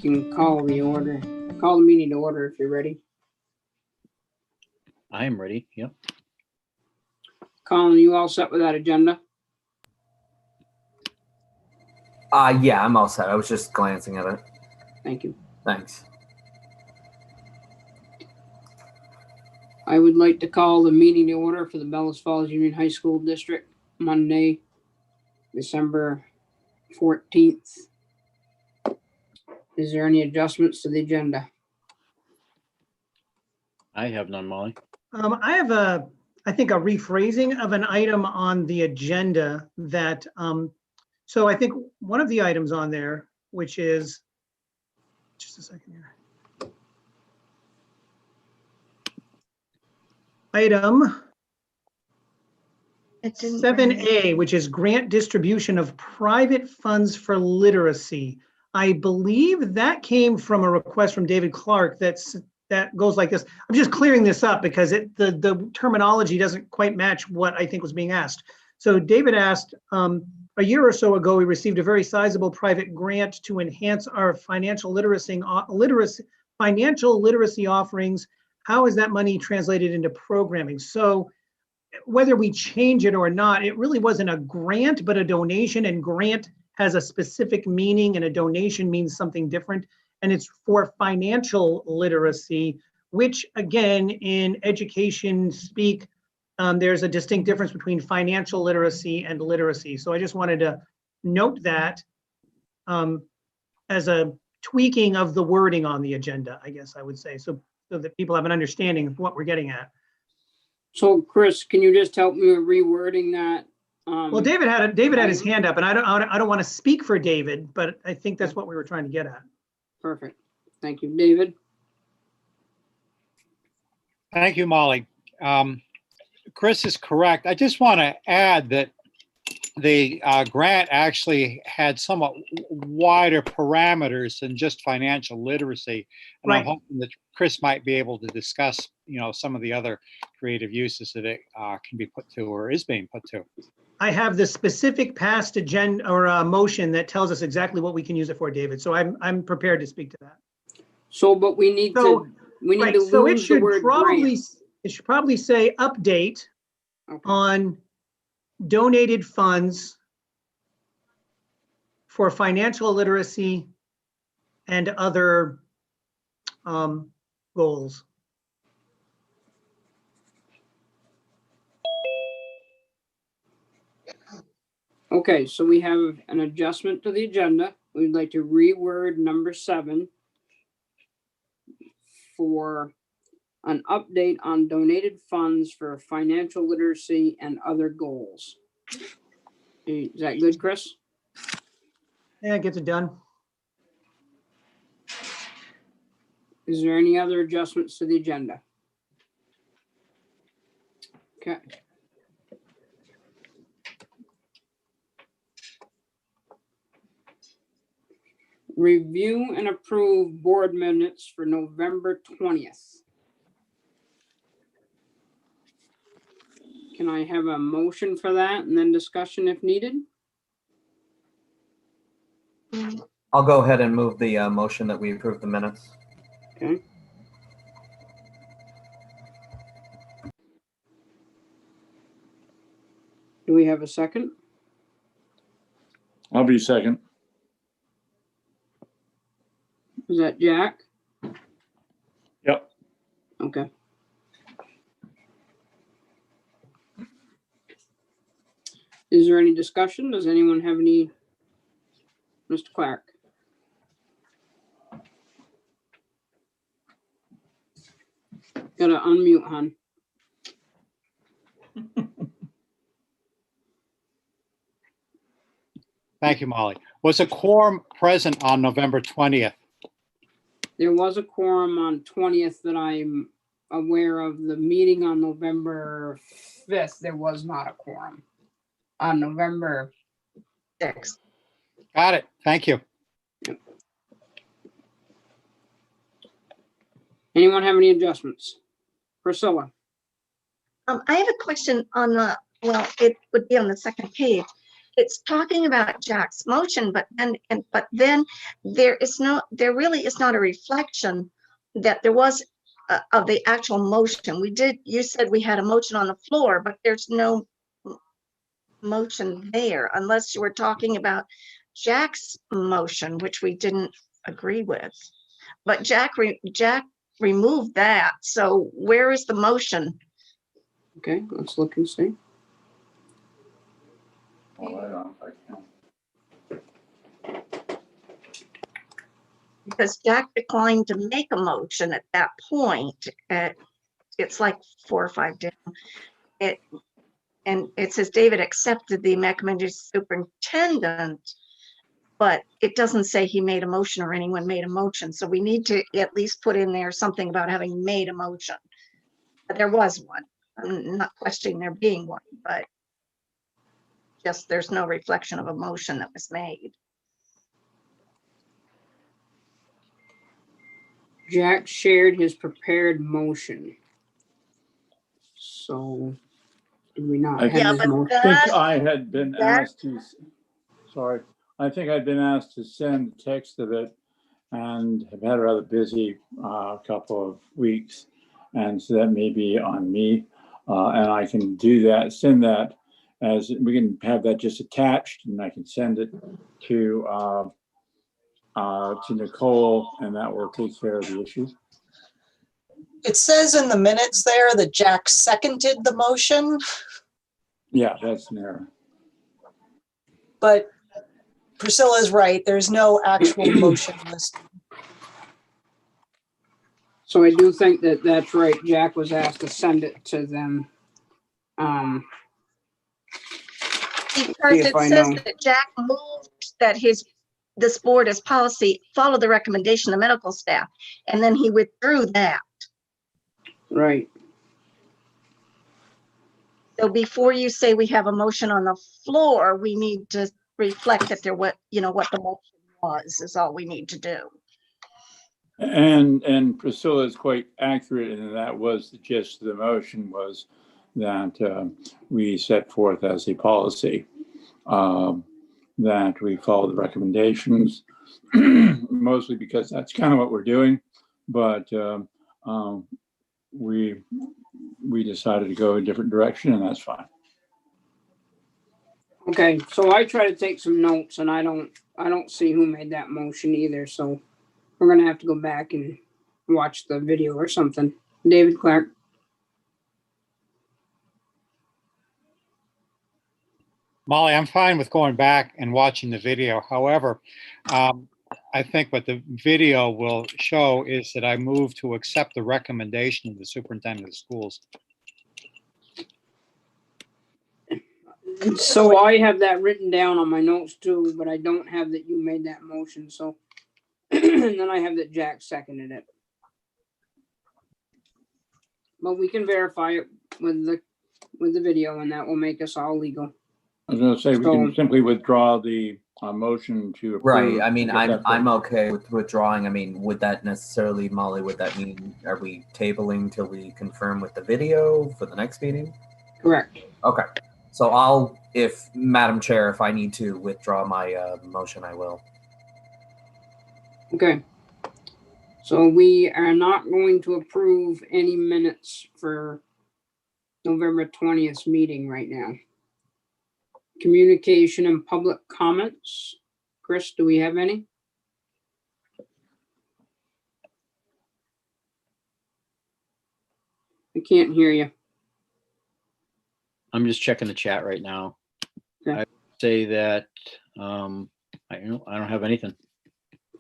can call the meeting to order if you're ready. I am ready. Yep. Colin, you all set with that agenda? Yeah, I'm all set. I was just glancing at it. Thank you. Thanks. I would like to call the meeting to order for the Bellows Falls Union High School District, Monday, December 14th. Is there any adjustments to the agenda? I have none, Molly. I have I think a rephrasing of an item on the agenda that, so I think one of the items on there, which is, just a second here. Item It didn't 7A, which is grant distribution of private funds for literacy. I believe that came from a request from David Clark that goes like this. I'm just clearing this up because the terminology doesn't quite match what I think was being asked. So David asked, a year or so ago, we received a very sizable private grant to enhance our financial literacy offerings. How is that money translated into programming? So whether we change it or not, it really wasn't a grant, but a donation, and grant has a specific meaning and a donation means something different. And it's for financial literacy, which again, in education speak, there's a distinct difference between financial literacy and literacy. So I just wanted to note that as a tweaking of the wording on the agenda, I guess I would say, so that people have an understanding of what we're getting at. So Chris, can you just help me with rewording that? Well, David had his hand up, and I don't want to speak for David, but I think that's what we were trying to get at. Perfect. Thank you, David. Thank you, Molly. Chris is correct. I just want to add that the grant actually had somewhat wider parameters than just financial literacy. And Right. I'm hoping that Chris might be able to discuss, some of the other creative uses that it can be put to or is being put to. I have the specific past agenda or motion that tells us exactly what we can use it for, David. So I'm prepared to speak to that. So, but we need So, to Right, so it lose the should word probably, grant. it should probably say update Okay. on donated funds for financial literacy and other goals. Okay, so we have an adjustment to the agenda. We'd like to reword number 7 for an update on donated funds for financial literacy and other goals. Is that good, Chris? Yeah, it gets it done. Is there any other adjustments to the agenda? Okay. Review and approve board minutes for November 20th. Can I have a motion for that and then discussion if needed? I'll go ahead and move the motion that we approve the minutes. Okay. Do we have a second? I'll be second. Is that Jack? Yep. Okay. Is there any discussion? Does anyone have any? Mr. Clark? Gotta unmute, hon. Thank you, Molly. Was a quorum present on November 20th? There was a quorum on 20th that I'm aware of. The meeting on November 5th, there was not a quorum. On November 6. Got it. Thank you. Anyone have any adjustments? Priscilla? I have a question on the, well, it would be on the second page. it's talking about Jack's motion, but then there really is not a reflection that there was of the actual motion. You said we had a motion on the floor, but there's no motion there unless you were talking about Jack's motion, which we didn't agree with. But Jack removed that. So where is the motion? Okay, let's look and see. Because Jack declined to make a motion at that point. It's like 4 or 5 down. And it says David accepted the recommended superintendent, but it doesn't say he made a motion or anyone made a motion. So we need to at least put in there something about having made a motion. There was one. I'm not questioning there being one, but just there's no reflection of a motion that was made. Jack shared his prepared motion. So, did we not I have Yeah, his but motion? I think that, I had been that- asked to, sorry, I think I'd been asked to send the text of it and have had a rather busy couple of weeks. And so that may be on me. And I can do that, send that as, we can have that just attached and I can send it to Nicole and that will take care of the issue. It says in the minutes there that Jack seconded the motion, Yeah, that's an error. but Priscilla's right. There's no actual motion listed. So I do think that that's right. Jack was asked to send it to them. because if it I says know. that Jack moved that this board as policy follow the recommendation of medical staff, and then he withdrew that. Right. So before you say we have a motion on the floor, we need to reflect that there what the motion was is all we need to do. And Priscilla is quite accurate, and that was the gist of the motion, was that we set forth as a policy that we follow the recommendations, mostly because that's kind of what we're doing. But we decided to go a different direction, and that's fine. Okay, so I try to take some notes and I don't see who made that motion either, so we're gonna have to go back and watch the video or something. David Clark. Molly, I'm fine with going back and watching the video. However, I think what the video will show is that I move to accept the recommendation of the superintendent of schools. So I have that written down on my notes too, but I don't have that you made that motion, so. And then I have that Jack seconded it. But we can verify it with the video and that will make us all legal. I was going to say, we can So- simply withdraw the motion to approve. Right. I mean, Get that I'm vote. okay with withdrawing. I mean, would that necessarily, Molly, would that mean, are we tabling till we confirm with the video for the next meeting? Correct. Okay. So if Madam Chair, if I need to withdraw my motion, I will. Okay. So we are not going to approve any minutes for November 20th meeting right now. Communication and public comments. Chris, do we have any? I can't hear you. I'm just checking the chat right now. Okay. I would say that I don't have anything.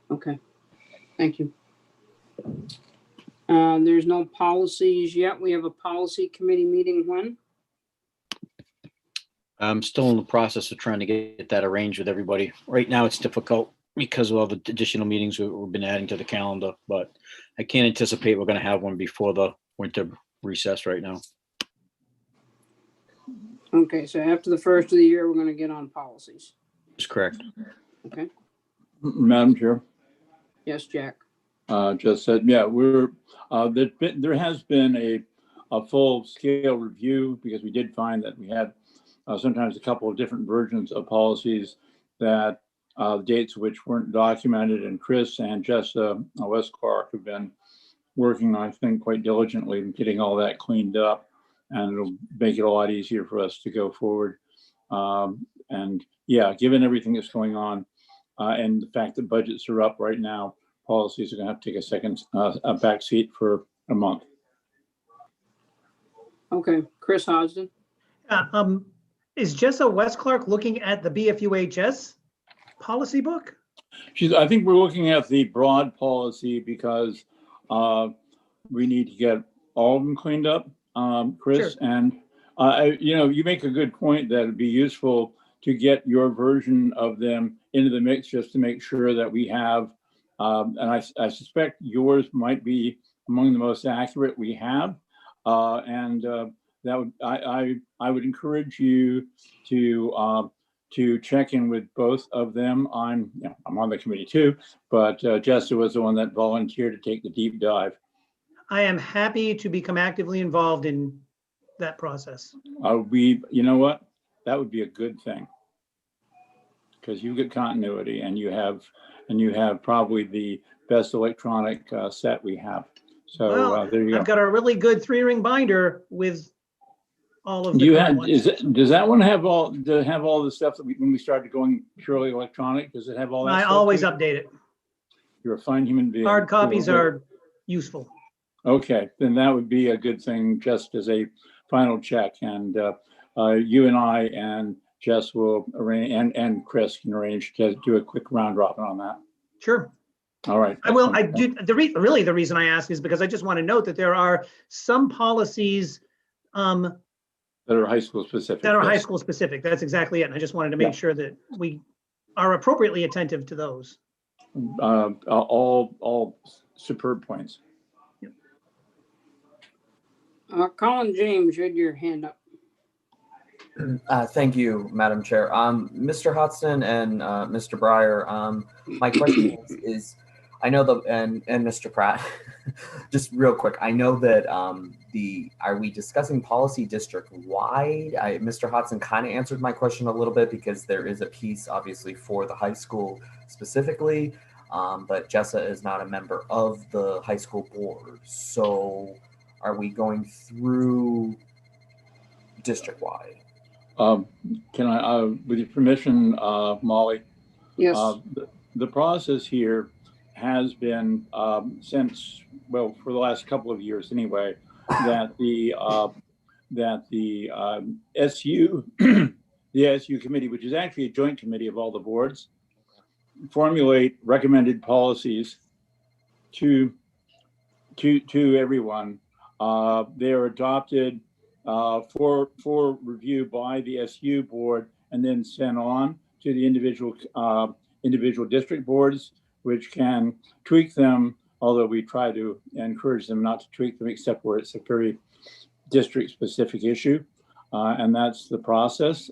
Okay, thank you. There's no policies yet. We have a policy committee meeting when? I'm still in the process of trying to get that arranged with everybody. Right now, it's difficult because of all the additional meetings we've been adding to the calendar, but I can't anticipate we're going to have one before the winter recess right now. Okay, so after the first of the year, we're gonna get on policies. That's correct. Okay, Madam Chair. yes, Jack. Just said, yeah, there has been a full scale review because we did find that we had sometimes a couple of different versions of policies that dates which weren't documented, and Chris and Jessa West Clark have been working, I think, quite diligently in getting all that cleaned up, and it'll make it a lot easier for us to go forward. And yeah, given everything that's going on and the fact that budgets are up right now, policies are going to have to take a second a back seat for a month. Okay, Chris Hosden. Is Jessa West Clark looking at the BFUHS policy book? I think we're looking at the broad policy because we need to get all of them cleaned up, Chris. Sure. And you make a good point that it'd be useful to get your version of them into the mix just to make sure that we have. And I suspect yours might be among the most accurate we have. That would I would encourage you to check in with both of them. I'm on the committee too, but Jessa was the one that volunteered to take the deep dive. I am happy to become actively involved in that process. You know what? That would be a good thing, because you get continuity, and you have probably the best electronic set we have. So well, there you go. I've got a really good 3-ring binder with all of the does that one have all the stuff that when we started going purely electronic? Does it have all that? I always update it. You're a fine human being. Hard copies are useful. Okay, then that would be a good thing, just as a final check. And you and I and Jess will arrange, and Chris can arrange to do a quick round robin on that. Sure. All right. I will. I do. Really, the reason I ask is because I just want to note that there are some policies that are high school specific. High school specific. That's exactly it. And I just wanted to make sure that we are appropriately attentive to those. All superb points. Colin James, you had your hand up. Thank you, Madam Chair. Mr. Hodgson and Mr. Breyer, my question is I know and Mr. Pratt, just real quick, I know that are we discussing policy district wide? Mr. Hodgson kind of answered my question a little bit, because there is a piece obviously for the high school specifically, but Jessa is not a member of the high school board. So are we going through district wide? Can I, with your permission, Molly? Yes. The process here has been since, well, for the last couple of years anyway, that the SU, the SU committee, which is actually a joint committee of all the boards, formulate recommended policies to everyone. They are adopted for review by the SU board, and then sent on to the individual district boards, which can tweak them, although we try to encourage them not to tweak them except where it's a very district specific issue. And that's the process.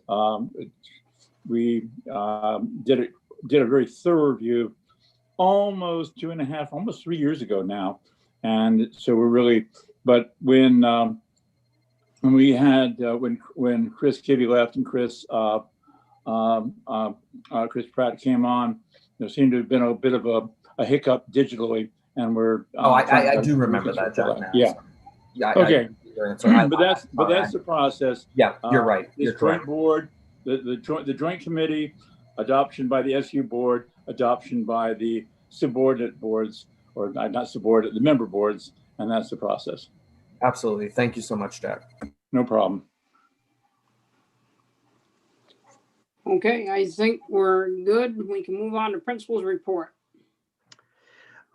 We did a very thorough review almost 2.5, almost 3 years ago now. And so we're really, but when we had, when Chris Kibbe left and Chris Pratt came on, there seemed to have been a bit of a hiccup digitally, and we're. I do remember that, John. Yeah. Yeah. Okay. But that's the process. Yeah, you're right. This joint board, the joint committee, adoption by the SU board, adoption by the subordinate boards, or not subordinate, the member boards, and that's the process. Absolutely. Thank you so much, Jack. No problem. Okay, I think we're good. We can move on to principal's report.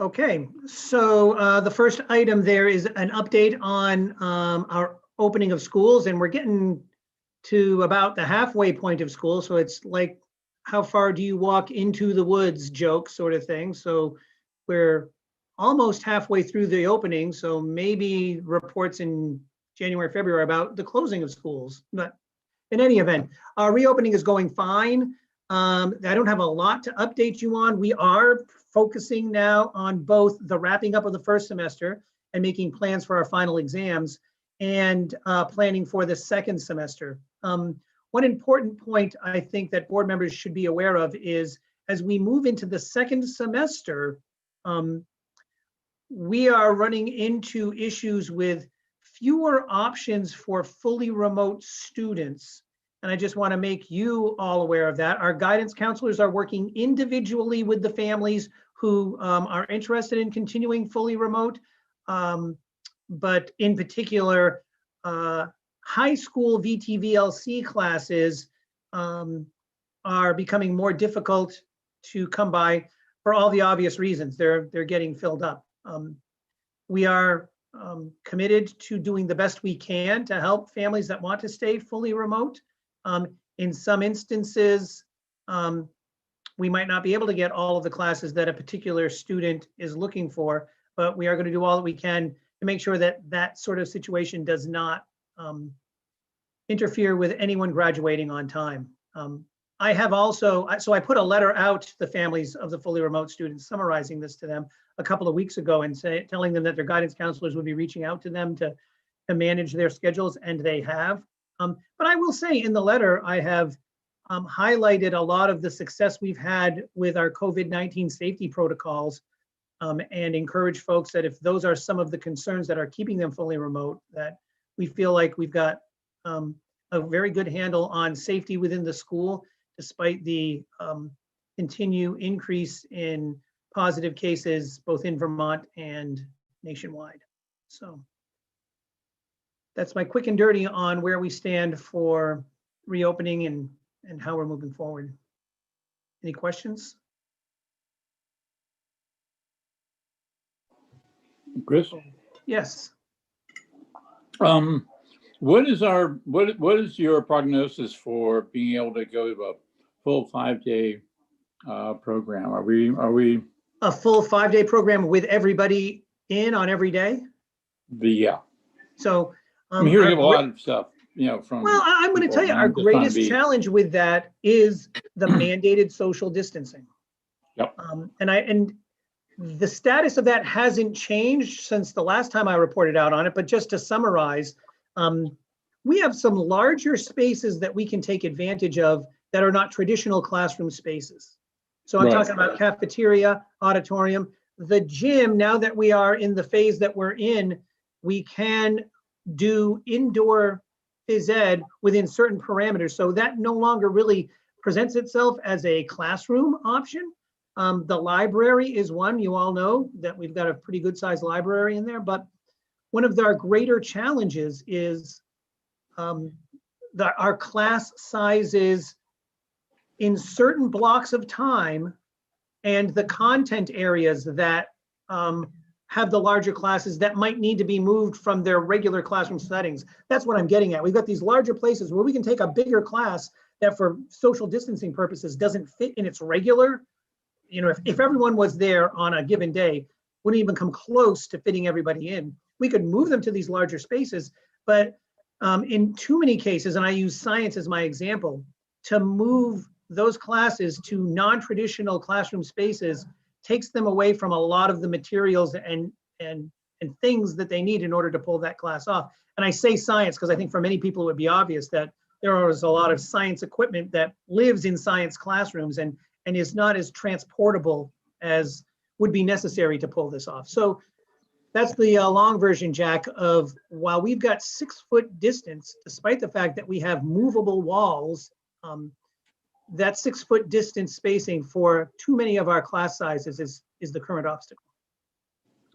Okay, so the first item there is an update on our opening of schools, and we're getting to about the halfway point of school. So it's like, how far do you walk into the woods joke sort of thing. So we're almost halfway through the opening. So maybe reports in January, February about the closing of schools. But in any event, our reopening is going fine. I don't have a lot to update you on. We are focusing now on both the wrapping up of the first semester and making plans for our final exams, and planning for the second semester. one important point I think that board members should be aware of is as we move into the second semester, we are running into issues with fewer options for fully remote students. And I just want to make you all aware of that. Our guidance counselors are working individually with the families who are interested in continuing fully remote. But in particular, high school VTVLC classes are becoming more difficult to come by for all the obvious reasons. They're getting filled up. We are committed to doing the best we can to help families that want to stay fully remote. In some instances, we might not be able to get all of the classes that a particular student is looking for, but we are going to do all that we can to make sure that that sort of situation does not interfere with anyone graduating on time. I have also, so I put a letter out to the families of the fully remote students summarizing this to them a couple of weeks ago and telling them that their guidance counselors would be reaching out to them to manage their schedules, and they have. But I will say in the letter, I have highlighted a lot of the success we've had with our COVID-19 safety protocols, and encourage folks that if those are some of the concerns that are keeping them fully remote, that we feel like we've got a very good handle on safety within the school, despite the continued increase in positive cases, both in Vermont and nationwide. So that's my quick and dirty on where we stand for reopening and how we're moving forward. Any questions? Chris, Yes. what is your prognosis for being able to go to a full 5-day program? Are we A full 5-day program with everybody in on every day? yeah. So I'm hearing a lot of stuff, from. Well, I'm going to tell you, our greatest challenge with that is the mandated social distancing. Yep. And the status of that hasn't changed since the last time I reported out on it, but just to summarize, we have some larger spaces that we can take advantage of that are not traditional classroom spaces. So I'm talking about cafeteria, auditorium, the gym. Now that we are in the phase that we're in, we can do indoor phys ed within certain parameters. So that no longer really presents itself as a classroom option. The library is one. You all know that we've got a pretty good sized library in there, but one of our greater challenges is our class sizes in certain blocks of time and the content areas that have the larger classes that might need to be moved from their regular classroom settings. That's what I'm getting at. We've got these larger places where we can take a bigger class that for social distancing purposes doesn't fit in its regular. If everyone was there on a given day, wouldn't even come close to fitting everybody in. We could move them to these larger spaces, but in too many cases, and I use science as my example, to move those classes to non-traditional classroom spaces takes them away from a lot of the materials and things that they need in order to pull that class off. And I say science because I think for many people it would be obvious that there is a lot of science equipment that lives in science classrooms and is not as transportable as would be necessary to pull this off. So that's the long version, Jack, of while we've got 6-foot distance, despite the fact that we have movable walls, that 6-foot distance spacing for too many of our class sizes is the current obstacle.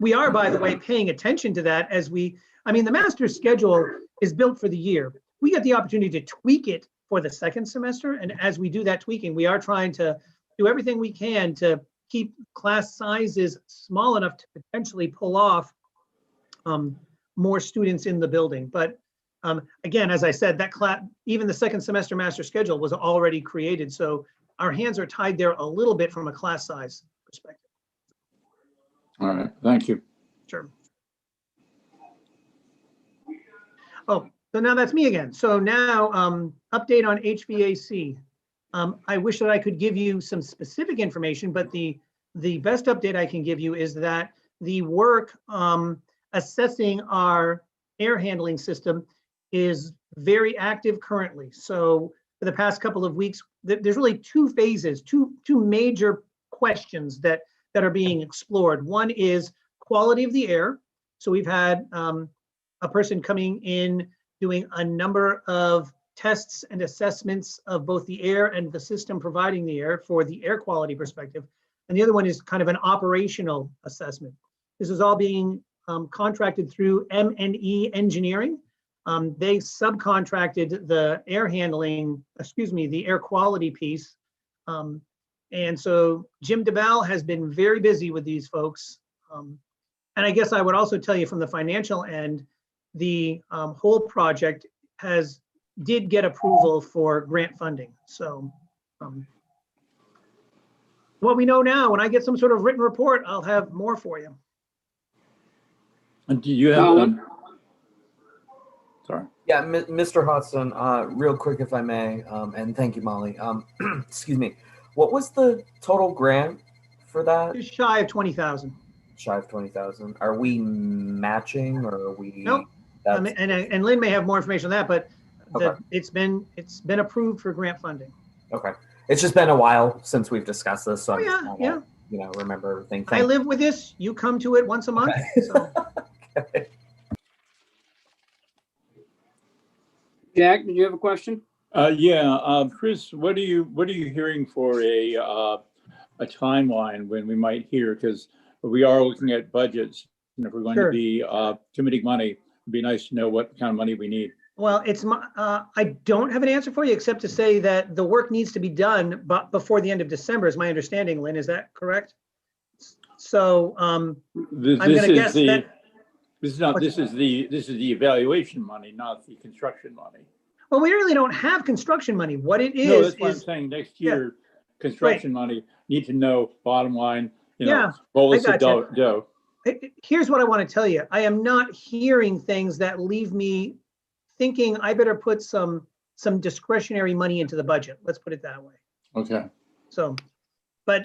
We are, by the way, paying attention to that as the master's schedule is built for the year. We get the opportunity to tweak it for the second semester. And as we do that tweaking, we are trying to do everything we can to keep class sizes small enough to potentially pull off more students in the building. But again, as I said, that class, even the second semester master schedule was already created. So our hands are tied there a little bit from a class size perspective. All right, thank you. Sure. Oh, so now that's me again. So now update on HVAC. I wish that I could give you some specific information, but the best update I can give you is that the work assessing our air handling system is very active currently. So for the past couple of weeks, there's really two phases, two major questions that are being explored. One is quality of the air. So we've had a person coming in doing a number of tests and assessments of both the air and the system providing the air for the air quality perspective. And the other one is kind of an operational assessment. This is all being contracted through M&E Engineering. They subcontracted the air handling, the air quality piece. And so Jim DeBal has been very busy with these folks. And I guess I would also tell you from the financial end, the whole project did get approval for grant funding. So what we know now, when I get some sort of written report, I'll have more for you. And do you have sorry. Yeah, Mr. Hodgson, real quick, if I may, and thank you, Molly. Excuse me. What was the total grant for that? Just shy of 20,000. Shy of 20,000. Are we matching, or are we? Nope. And Lynn may have more information on that, but it's been approved for grant funding. Okay. It's just been a while since we've discussed this, so yeah. Remember everything. I live with this. You come to it once a month. Okay. So. Okay. Jack, did you have a question? Chris, what are you hearing for a timeline when we might hear? Because we are looking at budgets, and if we're going to be committing money, it'd be nice to know what kind of money we need. Well, I don't have an answer for you except to say that the work needs to be done, but before the end of December is my understanding. Lynn, is that correct? So I'm going to guess that this is the evaluation money, not the construction money. Well, we really don't have construction money. What it is, no, that's what I'm saying. Next year, construction money, need to know bottom line, bolus of dough. Here's what I want to tell you. I am not hearing things that leave me thinking I better put some discretionary money into the budget. Let's put it that way. Okay. So, but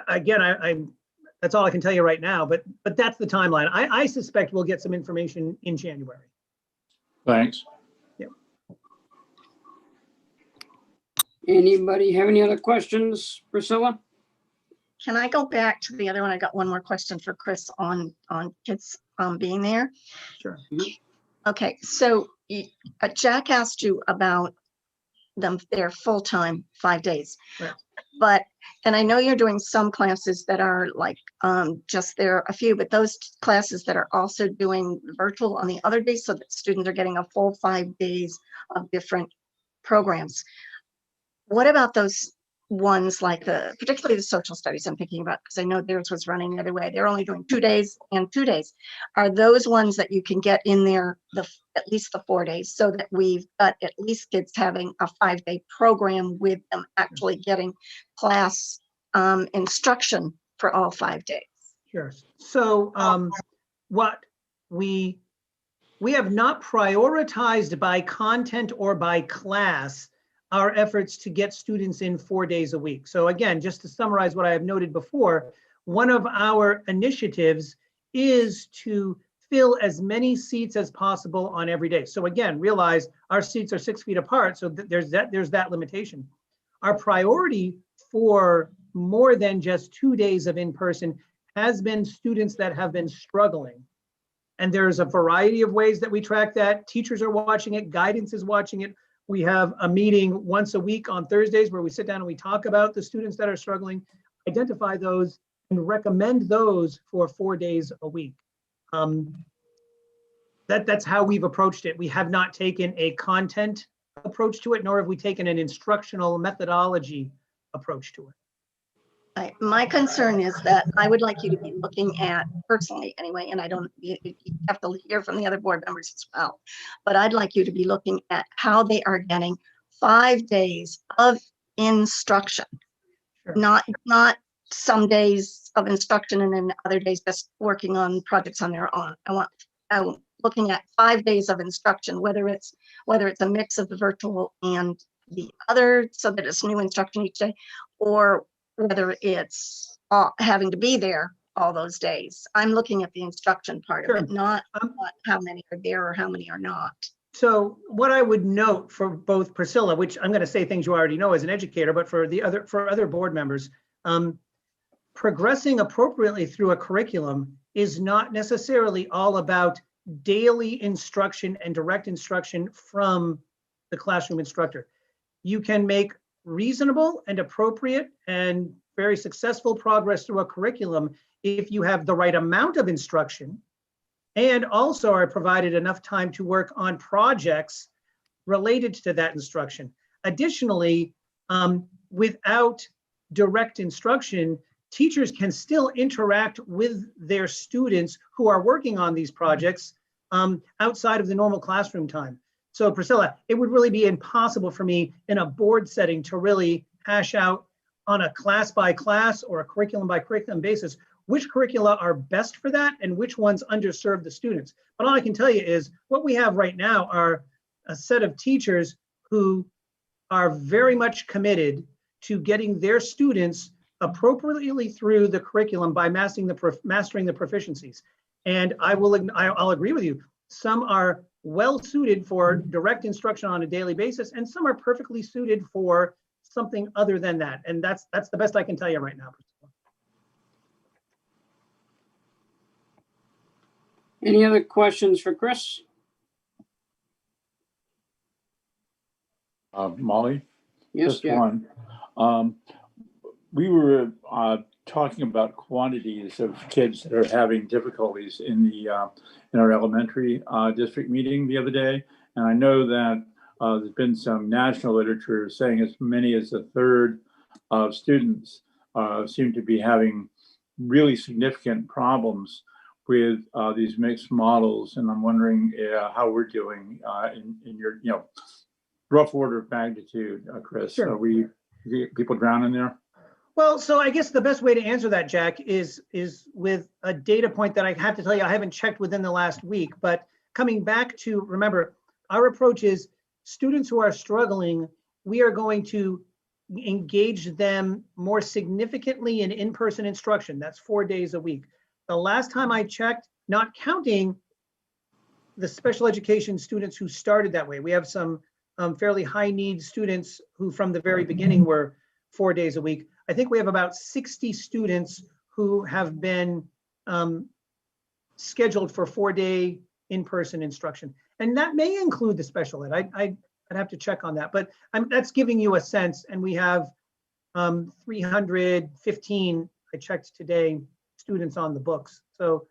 again, that's all I can tell you right now, but that's the timeline. I suspect we'll get some information in January. Thanks. Yep. Anybody have any other questions, Priscilla? Can I go back to the other one? I got one more question for Chris on kids being there. Sure. Okay, so Jack asked you about their full-time 5 days. Right. And I know you're doing some classes that are like just there a few, but those classes that are also doing virtual on the other days, so that students are getting a full 5 days of different programs. What about those ones like particularly the social studies I'm thinking about, because I know theirs was running the other way. They're only doing 2 days and 2 days. Are those ones that you can get in there at least the 4 days, so that we've got at least kids having a 5-day program with them actually getting class instruction for all 5 days? Sure. So what we have not prioritized by content or by class our efforts to get students in 4 days a week. So again, just to summarize what I have noted before, one of our initiatives is to fill as many seats as possible on every day. So again, realize our seats are 6 feet apart, so there's that limitation. Our priority for more than just 2 days of in-person has been students that have been struggling. And there's a variety of ways that we track that. Teachers are watching it, guidance is watching it. We have a meeting once a week on Thursdays where we sit down and we talk about the students that are struggling, identify those, and recommend those for 4 days a week. That's how we've approached it. We have not taken a content approach to it, nor have we taken an instructional methodology approach to it. My concern is that I would like you to be looking at, personally anyway, and you have to hear from the other board members as well, but I'd like you to be looking at how they are getting 5 days of instruction. Sure. Not some days of instruction and then other days just working on projects on their own. I'm looking at 5 days of instruction, whether it's a mix of the virtual and the other, so that it's new instruction each day, or whether it's having to be there all those days. I'm looking at the instruction part of it, not how many are there or how many are not. So what I would note for both Priscilla, which I'm going to say things you already know as an educator, but for other board members, progressing appropriately through a curriculum is not necessarily all about daily instruction and direct instruction from the classroom instructor. You can make reasonable and appropriate and very successful progress through a curriculum if you have the right amount of instruction and also are provided enough time to work on projects related to that instruction. Additionally, without direct instruction, teachers can still interact with their students who are working on these projects outside of the normal classroom time. So Priscilla, it would really be impossible for me in a board setting to really hash out on a class by class or a curriculum by curriculum basis which curricula are best for that and which ones underserve the students. But all I can tell you is what we have right now are a set of teachers who are very much committed to getting their students appropriately through the curriculum by mastering the proficiencies. And I'll agree with you. Some are well suited for direct instruction on a daily basis, and some are perfectly suited for something other than that. And that's the best I can tell you right now. Any other questions for Chris? Molly? Yes, Just Jack. one. We were talking about quantities of kids that are having difficulties in our elementary district meeting the other day. And I know that there's been some national literature saying as many as a third of students seem to be having really significant problems with these mixed models. And I'm wondering how we're doing in your, rough order of magnitude, Chris. Sure. Are we people drowning there? Well, so I guess the best way to answer that, Jack, is with a data point that I have to tell you I haven't checked within the last week. But coming back to, remember, our approach is students who are struggling, we are going to engage them more significantly in in-person instruction. That's 4 days a week. The last time I checked, not counting the special education students who started that way, we have some fairly high need students who from the very beginning were 4 days a week. I think we have about 60 students who have been scheduled for 4-day in-person instruction. And that may include the special ed. I'd have to check on that, but that's giving you a sense. And we have 315, I checked today, students on the books. So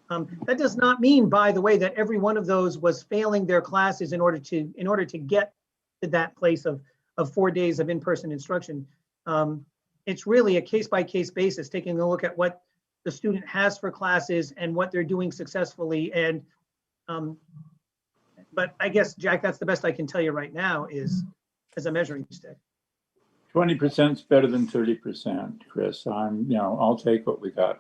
that does not mean, by the way, that every one of those was failing their classes in order to get to that place of 4 days of in-person instruction. It's really a case-by-case basis, taking a look at what the student has for classes and what they're doing successfully. And but I guess, Jack, that's the best I can tell you right now is as a measuring stick. 20% is better than 30%, Chris. I'll take what we got.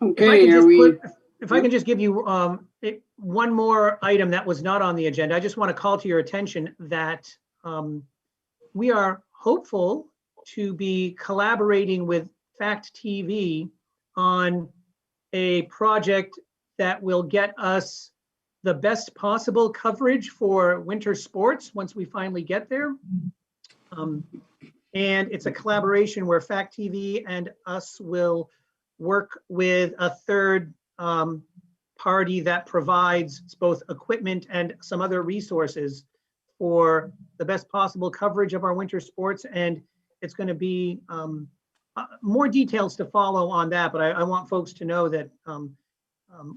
Okay, if I can just give you one more item that was not on the agenda, I just want to call to your attention that we are hopeful to be collaborating with Fact TV on a project that will get us the best possible coverage for winter sports once we finally get there. And it's a collaboration where Fact TV and us will work with a third party that provides both equipment and some other resources for the best possible coverage of our winter sports. And it's going to be more details to follow on that, but I want folks to know that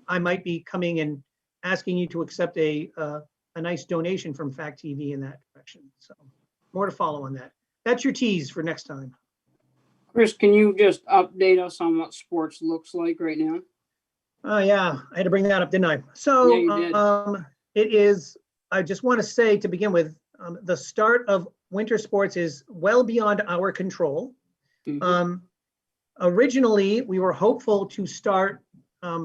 I might be coming and asking you to accept a nice donation from Fact TV in that direction. So more to follow on that. That's your tease for next time. Chris, can you just update us on what sports looks like right now? Oh yeah, I had to bring that up, didn't I? So Yeah, you did. it is, I just want to say to begin with, the start of winter sports is well beyond our control. Mhm. Originally, we were hopeful to start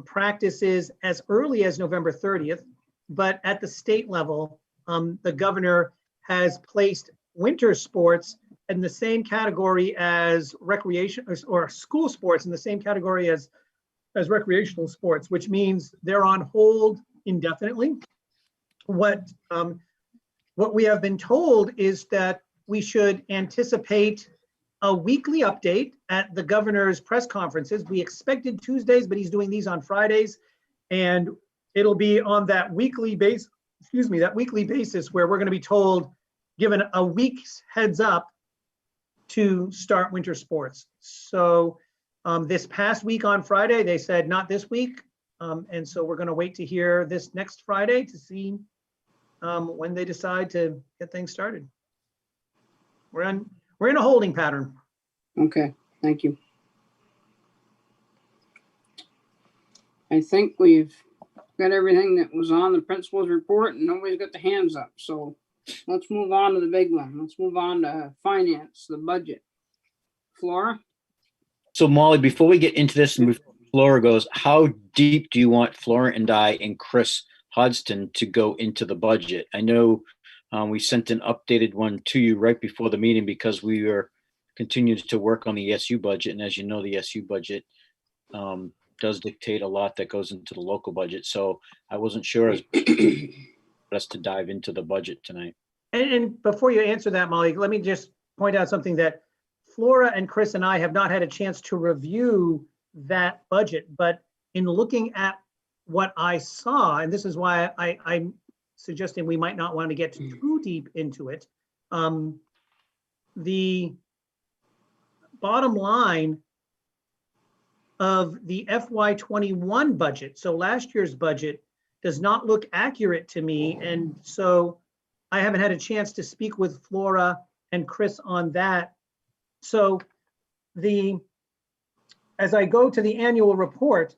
practices as early as November 30th, but at the state level, the governor has placed winter sports in the same category as recreation or school sports in the same category as as recreational sports, which means they're on hold indefinitely. What we have been told is that we should anticipate a weekly update at the governor's press conferences. We expected Tuesdays, but he's doing these on Fridays, and it'll be on that weekly basis where we're going to be told, given a week's heads up to start winter sports. So this past week on Friday, they said not this week. And so we're going to wait to hear this next Friday to see when they decide to get things started. We're in a holding pattern. Okay, thank you. I think we've got everything that was on the principal's report and nobody's got the hands up. So let's move on to the big one. Let's move on to finance, the budget. Flora? So Molly, before we get into this and Flora goes, how deep do you want Flora and I and Chris Hodgson to go into the budget? I know we sent an updated one to you right before the meeting because we were continuing to work on the SU budget. And as you know, the SU budget does dictate a lot that goes into the local budget. So I wasn't sure as us to dive into the budget tonight. And before you answer that, Molly, let me just point out something that Flora and Chris and I have not had a chance to review that budget, but in looking at what I saw, and this is why I'm suggesting we might not want to get too deep into it. The bottom line of the FY21 budget, so last year's budget, does not look accurate to me. And so I haven't had a chance to speak with Flora and Chris on that. So as I go to the annual report,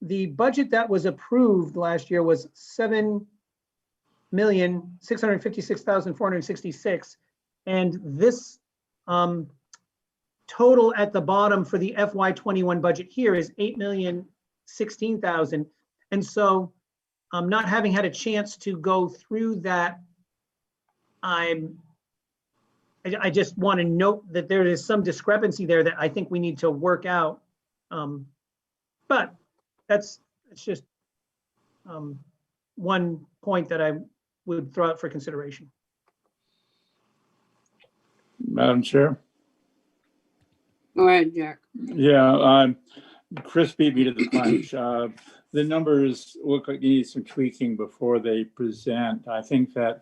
the budget that was approved last year was $7,656,466. And this total at the bottom for the FY21 budget here is $8,016,000. And so not having had a chance to go through that, I just want to note that there is some discrepancy there that I think we need to work out. But it's just one point that I would throw out for consideration. Madam Chair. Go ahead, Jack. Yeah, Chris beat me to the punch. The numbers look like they need some tweaking before they present. I think that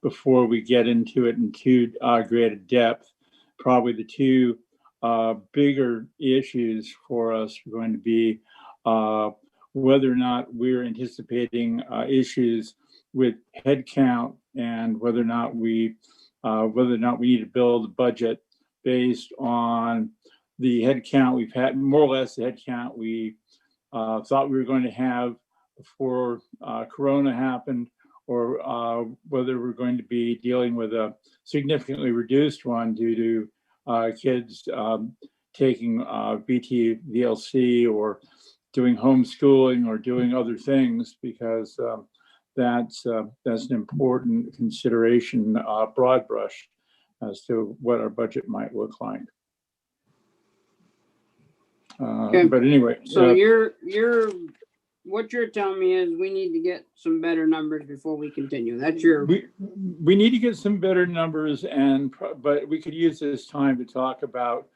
before we get into it in too great depth, probably the two bigger issues for us are going to be whether or not we're anticipating issues with headcount and whether or not we need to build a budget based on the headcount we've had, more or less the headcount we thought we were going to have before Corona happened, or whether we're going to be dealing with a significantly reduced one due to kids taking BT VLC or doing homeschooling or doing other things, because that's an important consideration, broad brush, as to what our budget might look like. Okay. But anyway, So what you're telling me is we need to get some better numbers before we continue. That's your. We need to get some better numbers, but we could use this time to talk about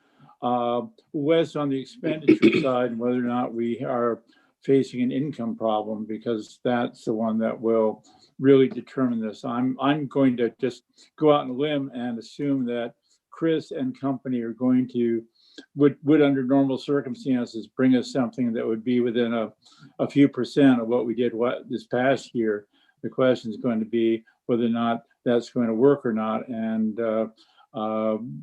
less on the expenditure side and whether or not we are facing an income problem, because that's the one that will really determine this. I'm going to just go out on a limb and assume that Chris and company are going to would under normal circumstances bring us something that would be within a few percent of what we did this past year. The question is going to be whether or not that's going to work or not, and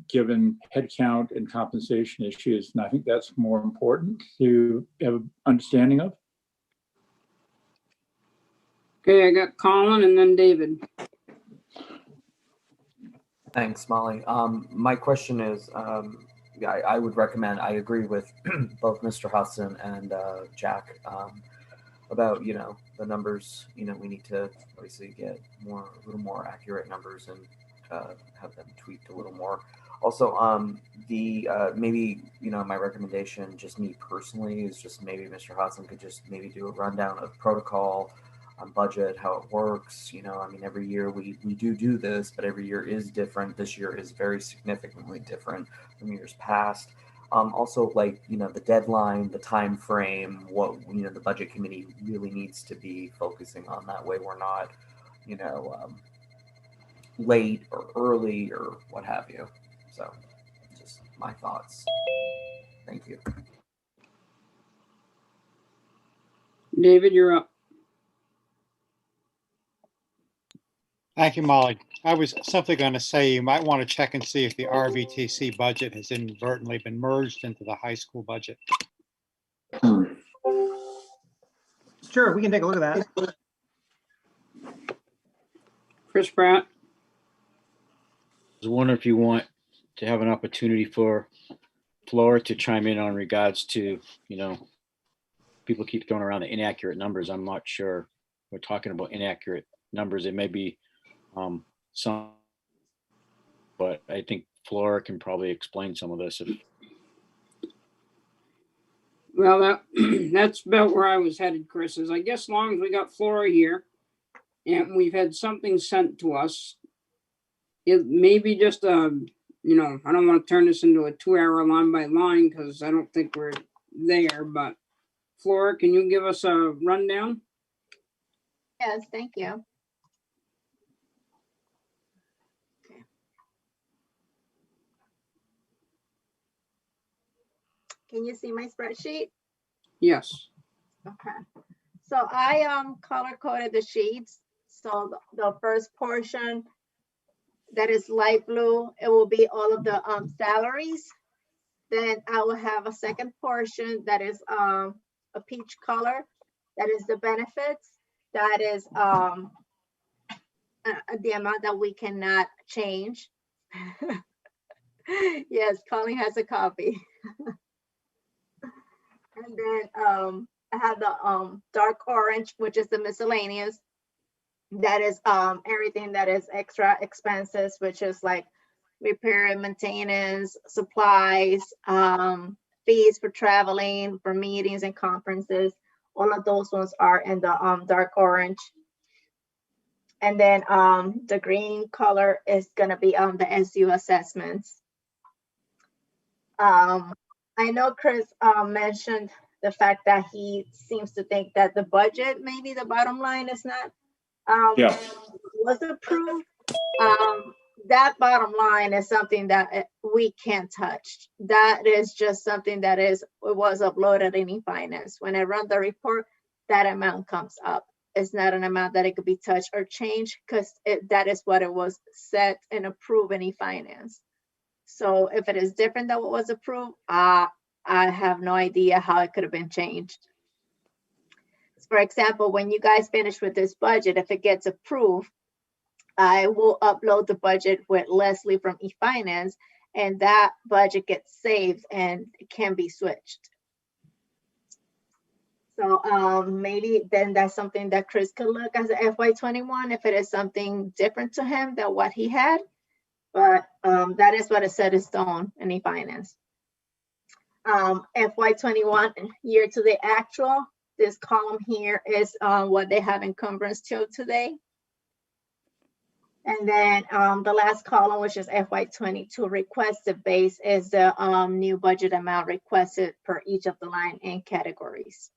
given headcount and compensation issues. And I think that's more important to have an understanding of. Okay, I got Colin and then David. Thanks, Molly. My question is, I would recommend, I agree with both Mr. Hudson and Jack about, the numbers. We need to obviously get a little more accurate numbers and have them tweaked a little more. Also, maybe, my recommendation, just me personally, is just maybe Mr. Hodson could just maybe do a rundown of protocol on budget, how it works. Every year we do this, but every year is different. This year is very significantly different from years past. Also, the deadline, the time frame, what the budget committee really needs to be focusing on. That way we're not late or early or what have you. So just my thoughts. Thank you. David, you're up. Thank you, Molly. I was simply going to say you might want to check and see if the RVTC budget has inadvertently been merged into the high school budget. Sure, we can take a look at that. Chris Pratt. I was wondering if you want to have an opportunity for Flora to chime in on regards to, people keep throwing around the inaccurate numbers. I'm not sure we're talking about inaccurate numbers. It may be some, but I think Flora can probably explain some of this. Well, that's about where I was headed, Chris, is I guess as long as we got Flora here and we've had something sent to us, it may be just I don't want to turn this into a 2-hour line by line because I don't think we're there, but Flora, can you give us a rundown? Yes, thank you. Okay. Can you see my spreadsheet? Yes. Okay. So I color coded the sheets. So the first portion that is light blue, it will be all of the salaries. Then I will have a second portion that is a peach color, that is the benefits. That is the amount that we cannot change. Yes, Colleen has a copy. And then I have the dark orange, which is the miscellaneous. That is everything that is extra expenses, which is like repair and maintenance, supplies, fees for traveling, for meetings and conferences. All of those ones are in the dark orange. And then the green color is gonna be the SU assessments. I know Chris mentioned the fact that he seems to think that the budget, maybe the bottom line is not was approved. That bottom line is something that we can't touch. That is just something that was uploaded in e-finance. When I run the report, that amount comes up. It's not an amount that it could be touched or changed because that is what it was set and approved in e-finance. So if it is different than what was approved, I have no idea how it could have been changed. For example, when you guys finish with this budget, if it gets approved, I will upload the budget with Leslie from eFinance, and that budget gets saved and it can be switched. So maybe then that's something that Chris could look as a FY21 if it is something different to him than what he had. But that is what is set in stone in eFinance. FY21 year to the actual, this column here is what they have encumbrance till today. And then the last column, which is FY22 requested base, is the new budget amount requested per each of the line and categories.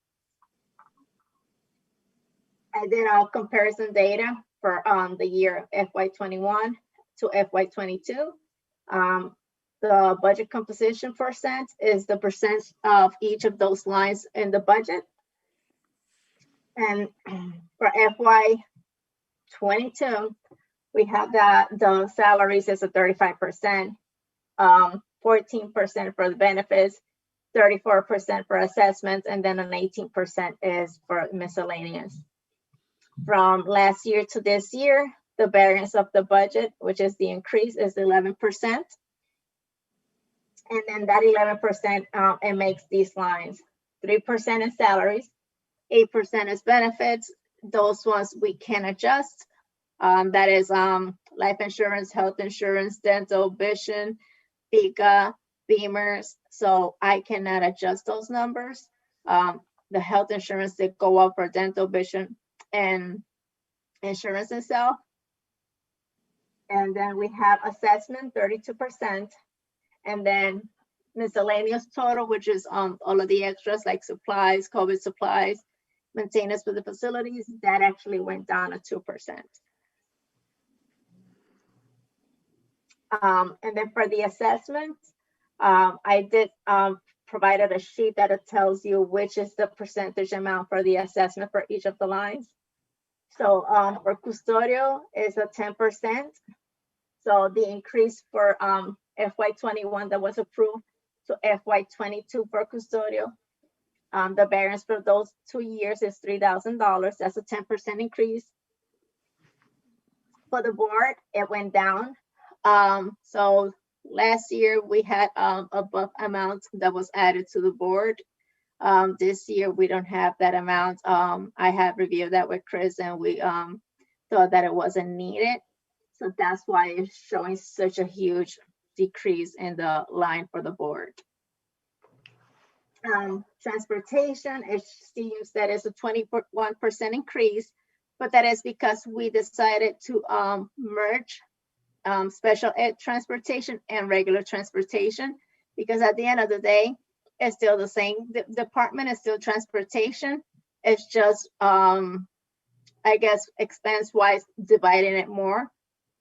And then our comparison data for the year FY21 to FY22. The budget composition percent is the percent of each of those lines in the budget. And for FY22, we have that the salaries is a 35%, 14% for the benefits, 34% for assessments, and then an 18% is for miscellaneous. From last year to this year, the variance of the budget, which is the increase, is 11%. And then that 11%, it makes these lines. 3% in salaries, 8% is benefits. Those ones we can adjust. That is life insurance, health insurance, dental, vision, FICA, Beamers, so I cannot adjust those numbers. The health insurance that go up for dental, vision, and insurance itself. And then we have assessment, 32%. And then miscellaneous total, which is all of the extras like supplies, COVID supplies, maintenance for the facilities, that actually went down to 2%. And then for the assessment, I did provided a sheet that it tells you which is the percentage amount for the assessment for each of the lines. So for custodial is a 10%. So the increase for FY21 that was approved to FY22 for custodial, the variance for those 2 years is $3,000. That's a 10% increase. For the board, it went down. So last year we had above amount that was added to the board. This year we don't have that amount. I have reviewed that with Chris and we thought that it wasn't needed. So that's why it's showing such a huge decrease in the line for the board. Transportation, it seems that it's a 21% increase, but that is because we decided to merge special ed transportation and regular transportation, because at the end of the day, it's still the same. The department is still transportation. It's just, I guess, expense-wise, dividing it more.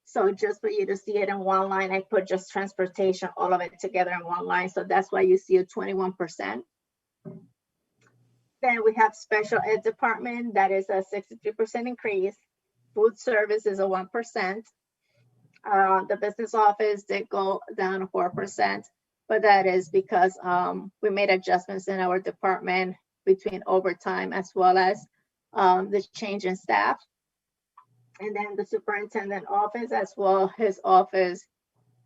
So just for you to see it in one line, I put just transportation, all of it together in one line. So that's why you see a 21%. Then we have special ed department, that is a 63% increase. Food service is a 1%. The business office did go down 4%, but that is because we made adjustments in our department between overtime as well as the change in staff. And then the superintendent office as well, his office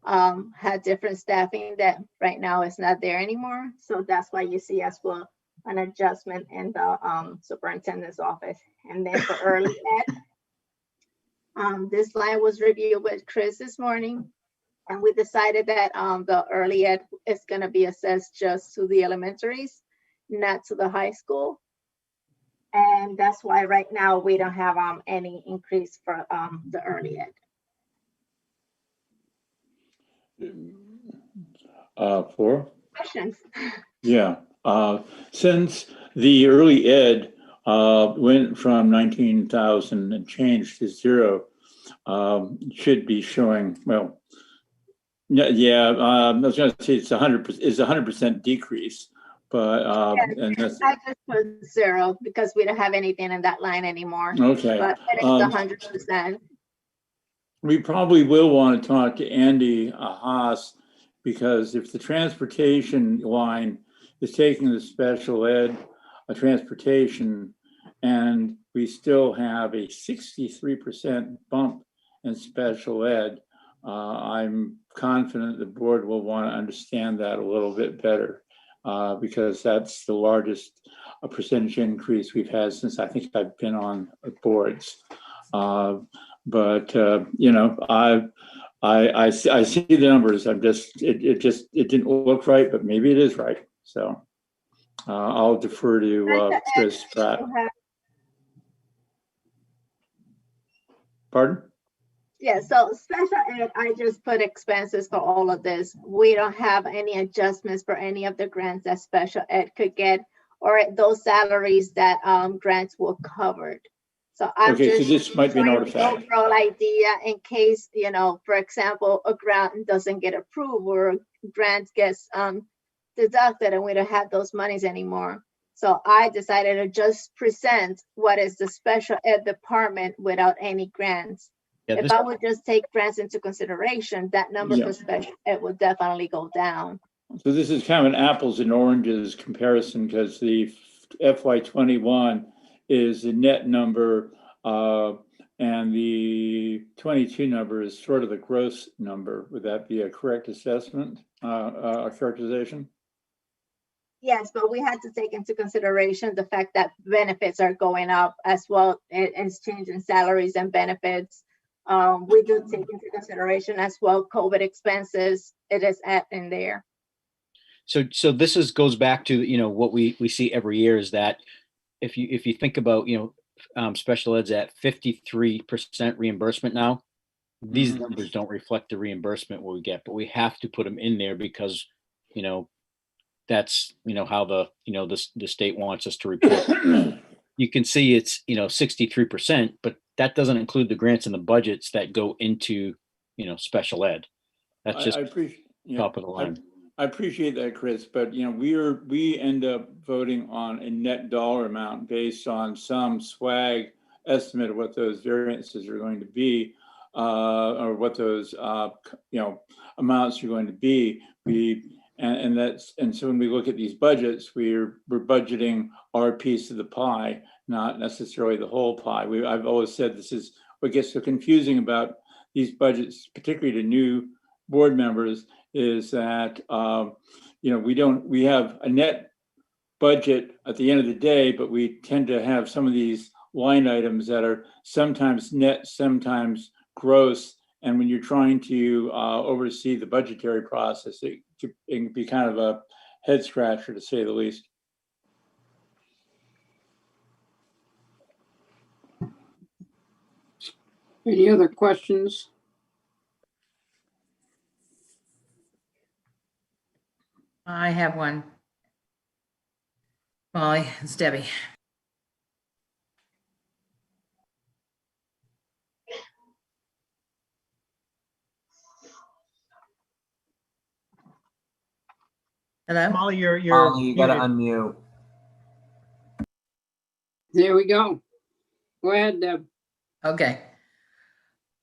had different staffing that right now is not there anymore. So that's why you see as well an adjustment in the superintendent's office. And then for early ed, this line was reviewed with Chris this morning, and we decided that the early ed is going to be assessed just to the elementaries, not to the high school. And that's why right now we don't have any increase for the early ed. For? Questions? Yeah. Since the early ed went from 19,000 and change to zero, should be showing, well, yeah, I was going to say it's 100% decrease, but and that's, I just put zero because we don't have anything in that line anymore. okay. But it's 100%. We probably will want to talk to Andy Haas, because if the transportation line is taking the special ed transportation, and we still have a 63% bump in special ed, I'm confident the board will want to understand that a little bit better, because that's the largest percentage increase we've had since I think I've been on boards. But you know, I see the numbers. I'm just it didn't look right, but maybe it is right. So I'll defer to Chris Pratt. Pardon? Yeah, so special ed, I just put expenses for all of this. We don't have any adjustments for any of the grants that special ed could get, or those salaries that grants were covered. So I'm okay, just so this might be an artifact. overall idea in case, you know, for example, a grant doesn't get approved or a grant gets deducted and we don't have those monies anymore. So I decided to just present what is the special ed department without any grants. Yeah, if I would just take grants into consideration, that number for special ed would definitely go down. So this is kind of an apples and oranges comparison, because the FY21 is the net number, and the 22 number is sort of the gross number. Would that be a correct assessment, a characterization? Yes, but we had to take into consideration the fact that benefits are going up as well as changing salaries and benefits. We do take into consideration as well COVID expenses. It is in there. So this goes back to, what we see every year is that if you think about, special ed's at 53% reimbursement now, these numbers don't reflect the reimbursement what we get, but we have to put them in there because, that's, how the state wants us to report. You can see it's, 63%, but that doesn't include the grants and the budgets that go into, special ed. That's just I appreciate, top of the line. I appreciate that, Chris, but we end up voting on a net dollar amount based on some swag estimate of what those variances are going to be, or what those amounts are going to be. And so when we look at these budgets, we're budgeting our piece of the pie, not necessarily the whole pie. I've always said this is what gets so confusing about these budgets, particularly to new board members, is that we have a net budget at the end of the day, but we tend to have some of these line items that are sometimes net, sometimes gross. And when you're trying to oversee the budgetary process, it can be kind of a head scratcher, to say the least. Any other questions? I have one. Molly, it's Debbie. Hello? Molly, you're Molly, you gotta muted. unmute. There we go. Go ahead, Deb. Okay.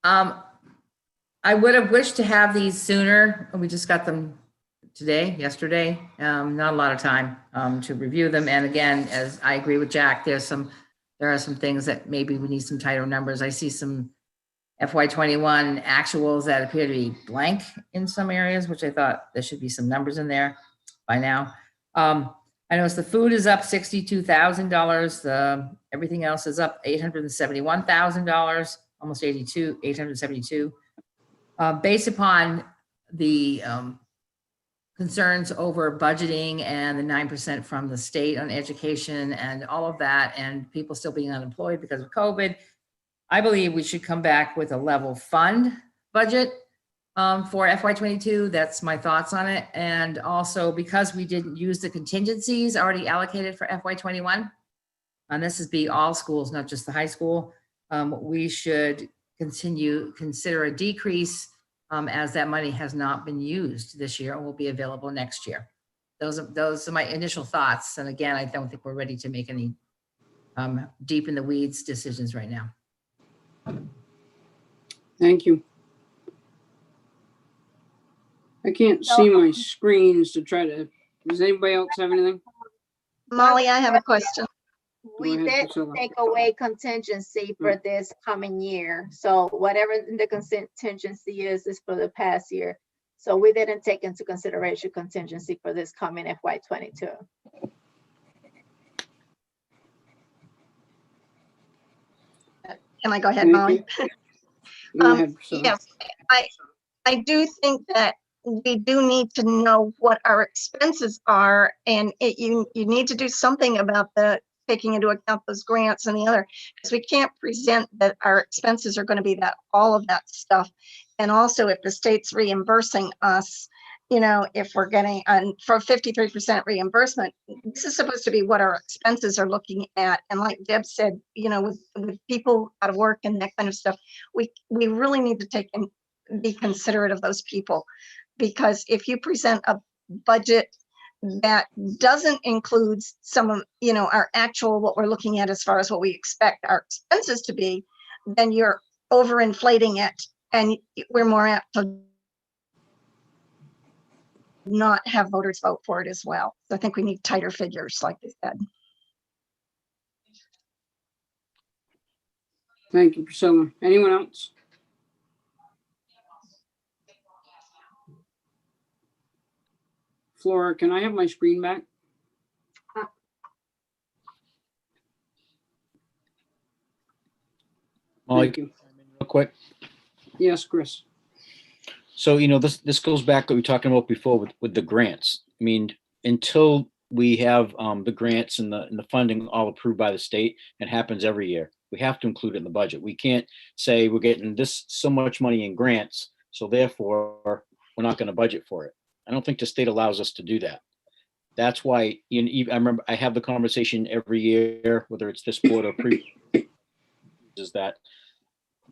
I would have wished to have these sooner. We just got them yesterday. Not a lot of time to review them. And again, as I agree with Jack, there are some things that maybe we need some tighter numbers. I see some FY21 actuals that appear to be blank in some areas, which I thought there should be some numbers in there by now. I noticed the food is up $62,000. Everything else is up $871,000, almost 872. Based upon the concerns over budgeting and the 9% from the state on education and all of that, and people still being unemployed because of COVID, I believe we should come back with a level fund budget for FY22. That's my thoughts on it. And also because we didn't use the contingencies already allocated for FY21, and this is be all schools, not just the high school, we should consider a decrease as that money has not been used this year and will be available next year. Those are my initial thoughts. And again, I don't think we're ready to make any deep in the weeds decisions right now. Thank you. I can't see my screens to try to, does anybody else have anything? Molly, I have a question. We Go ahead, did Priscilla. take away contingency for this coming year. So whatever the contingency is for the past year. So we didn't take into consideration contingency for this coming FY22. Can I go ahead, Thank Molly? you. Go ahead, Priscilla. Yes, I do think that we do need to know what our expenses are, and you need to do something about the taking into account those grants and the other, because we can't present that our expenses are going to be all of that stuff. And also if the state's reimbursing us, if we're getting for 53% reimbursement, this is supposed to be what our expenses are looking at. And like Deb said, with people out of work and that kind of stuff, we really need to take and be considerate of those people, because if you present a budget that doesn't include some of our actual what we're looking at as far as what we expect our expenses to be, then you're overinflating it, and we're more apt to not have voters vote for it as well. So I think we need tighter figures, like they said. Thank you, Priscilla. Anyone else? Flora, can I have my screen back? Molly, Thank you. real quick. Yes, Chris. So, this goes back to what we were talking about before with the grants. I mean, until we have the grants and the funding all approved by the state, it happens every year. We have to include it in the budget. We can't say we're getting this so much money in grants, so therefore we're not going to budget for it. I don't think the state allows us to do that. That's why I remember I have the conversation every year, whether it's this board or is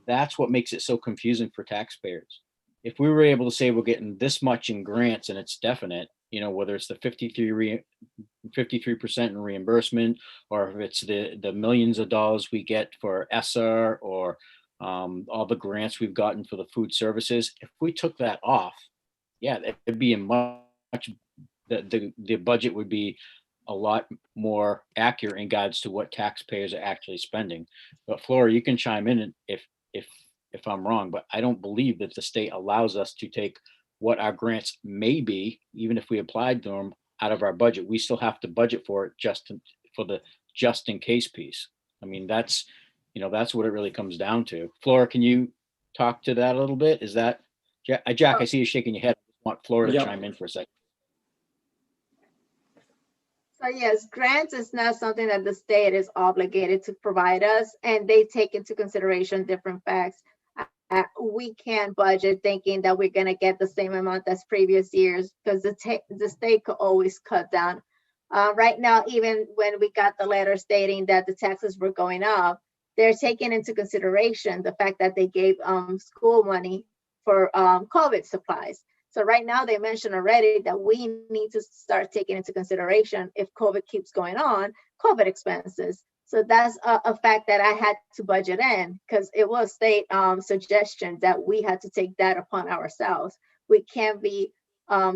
that's what makes it so confusing for taxpayers. If we were able to say we're getting this much in grants and it's definite, whether it's the 53% in reimbursement, or if it's the millions of dollars we get for ESSER, or all the grants we've gotten for the food services, if we took that off, yeah, it'd be a much, the budget would be a lot more accurate in regards to what taxpayers are actually spending. But Flora, you can chime in if I'm wrong, but I don't believe that the state allows us to take what our grants may be, even if we applied to them, out of our budget. We still have to budget for it for the just in case piece. I mean, that's what it really comes down to. Flora, can you talk to that a little bit? Is that Jack? I see you shaking your head. I want Flora to chime in for a second. So yes, grants is not something that the state is obligated to provide us, and they take into consideration different facts. We can't budget thinking that we're going to get the same amount as previous years, because the state could always cut down. Right now, even when we got the letter stating that the taxes were going up, they're taking into consideration the fact that they gave school money for COVID supplies. So right now they mentioned already that we need to start taking into consideration, if COVID keeps going on, COVID expenses. So that's a fact that I had to budget in, because it was state suggestion that we had to take that upon ourselves. We can't be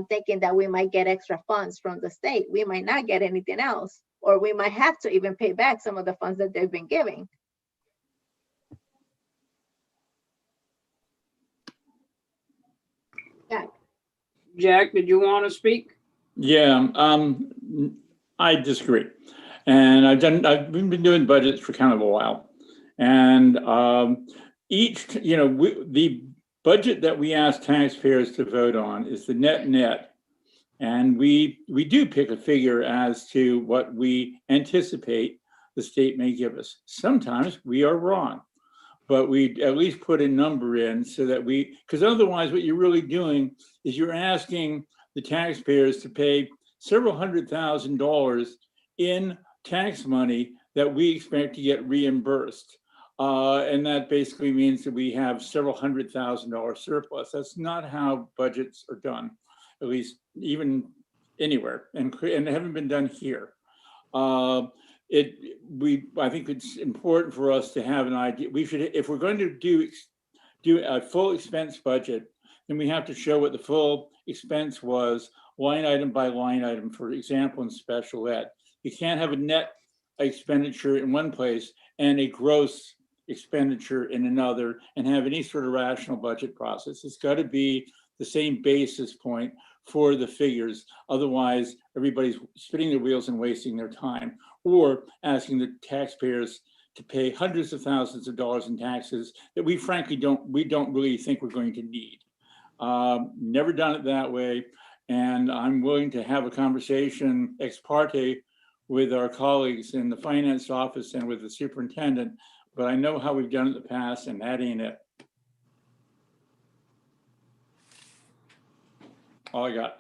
thinking that we might get extra funds from the state. We might not get anything else, or we might have to even pay back some of the funds that they've been giving. Yeah. Jack, did you want to speak? Yeah, I disagree. And I've been doing budgets for kind of a while. And the budget that we ask taxpayers to vote on is the net. And we do pick a figure as to what we anticipate the state may give us. Sometimes we are wrong, but we at least put a number in so that because otherwise what you're really doing is you're asking the taxpayers to pay several $100,000 in tax money that we expect to get reimbursed. And that basically means that we have several $100,000 surplus. That's not how budgets are done, at least even anywhere, and they haven't been done here. I think it's important for us to have an idea. We should, if we're going to do a full expense budget, then we have to show what the full expense was, line item by line item. For example, in special ed, you can't have a net expenditure in one place and a gross expenditure in another and have any sort of rational budget process. It's got to be the same basis point for the figures. Otherwise, everybody's spinning their wheels and wasting their time, or asking the taxpayers to pay hundreds of thousands of dollars in taxes that we frankly don't really think we're going to need. Never done it that way. And I'm willing to have a conversation ex parte with our colleagues in the finance office and with the superintendent, but I know how we've done it in the past, and that ain't it. All I got.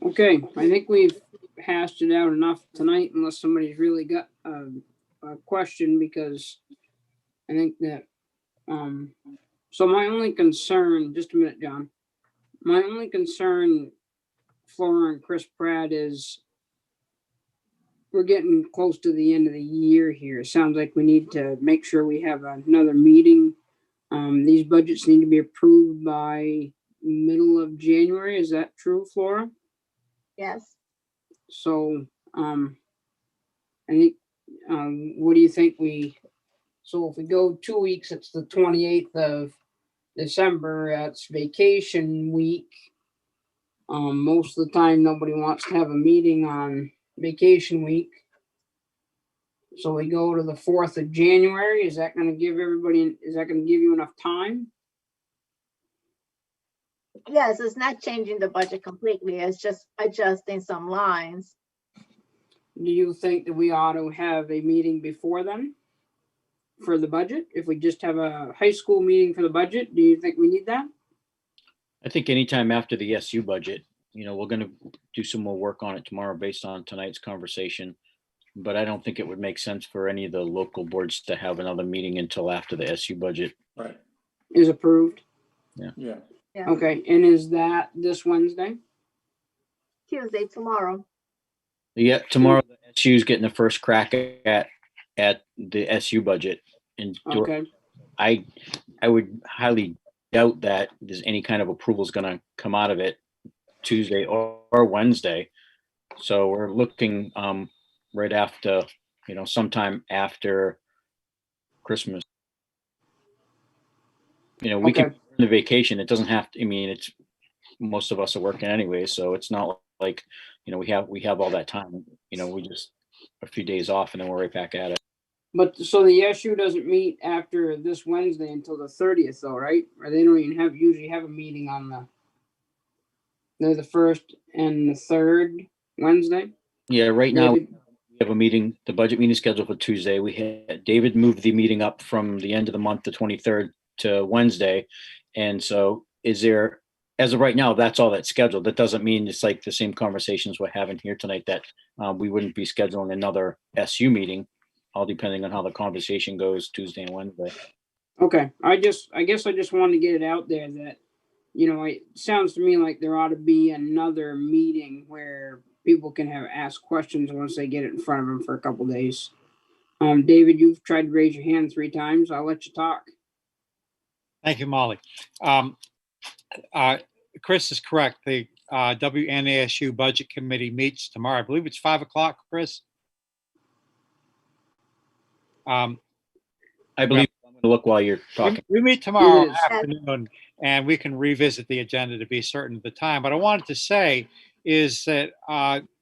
Okay, I think we've hashed it out enough tonight, unless somebody's really got a question, because I think that, so my only concern, just a minute, John. My only concern, Flora and Chris Pratt, is we're getting close to the end of the year here. It sounds like we need to make sure we have another meeting. These budgets need to be approved by middle of January. Is that true, Flora? Yes. So, I think, what do you think so if we go 2 weeks, it's the 28th of December, that's vacation week. Most of the time, nobody wants to have a meeting on vacation week. So we go to the 4th of January. Is that going to give you enough time? yes, it's not changing the budget completely. It's just adjusting some lines. Do you think that we ought to have a meeting before then for the budget? If we just have a high school meeting for the budget, do you think we need that? I think anytime after the SU budget, we're gonna do some more work on it tomorrow based on tonight's conversation. But I don't think it would make sense for any of the local boards to have another meeting until after the SU budget. Right, Is approved? yeah. Yeah. Okay, and is that this Wednesday? Tuesday, tomorrow. Yeah, tomorrow the SU's getting the first crack at the SU budget. And Okay, I would highly doubt that there's any kind of approval is gonna come out of it Tuesday or Wednesday. So we're looking right after, sometime after Christmas. We can Okay. the vacation. It doesn't have to, it's most of us are working anyway, so it's not like, we have all that time. We just a few days off and then we're right back at it. but so the SU doesn't meet after this Wednesday until the 30th though, right? Or they don't even usually have a meeting on they're the first and the third Wednesday? Yeah, right now David? we have a meeting, the budget meeting scheduled for Tuesday. We had David moved the meeting up from the end of the month, the 23rd to Wednesday. And so as of right now, that's all that's scheduled. That doesn't mean it's like the same conversations we're having here tonight that we wouldn't be scheduling another SU meeting, all depending on how the conversation goes Tuesday and Wednesday. Okay, I guess I just wanted to get it out there that, it sounds to me like there ought to be another meeting where people can ask questions once they get it in front of them for a couple days. David, you've tried to raise your hand 3 times. I'll let you talk. Thank you, Molly. Chris is correct. The WNASU Budget Committee meets tomorrow. I believe it's 5 o'clock, Chris. I believe I'm going to look while you're talking. We meet tomorrow It is. afternoon and we can revisit the agenda to be certain of the time. But I wanted to say is that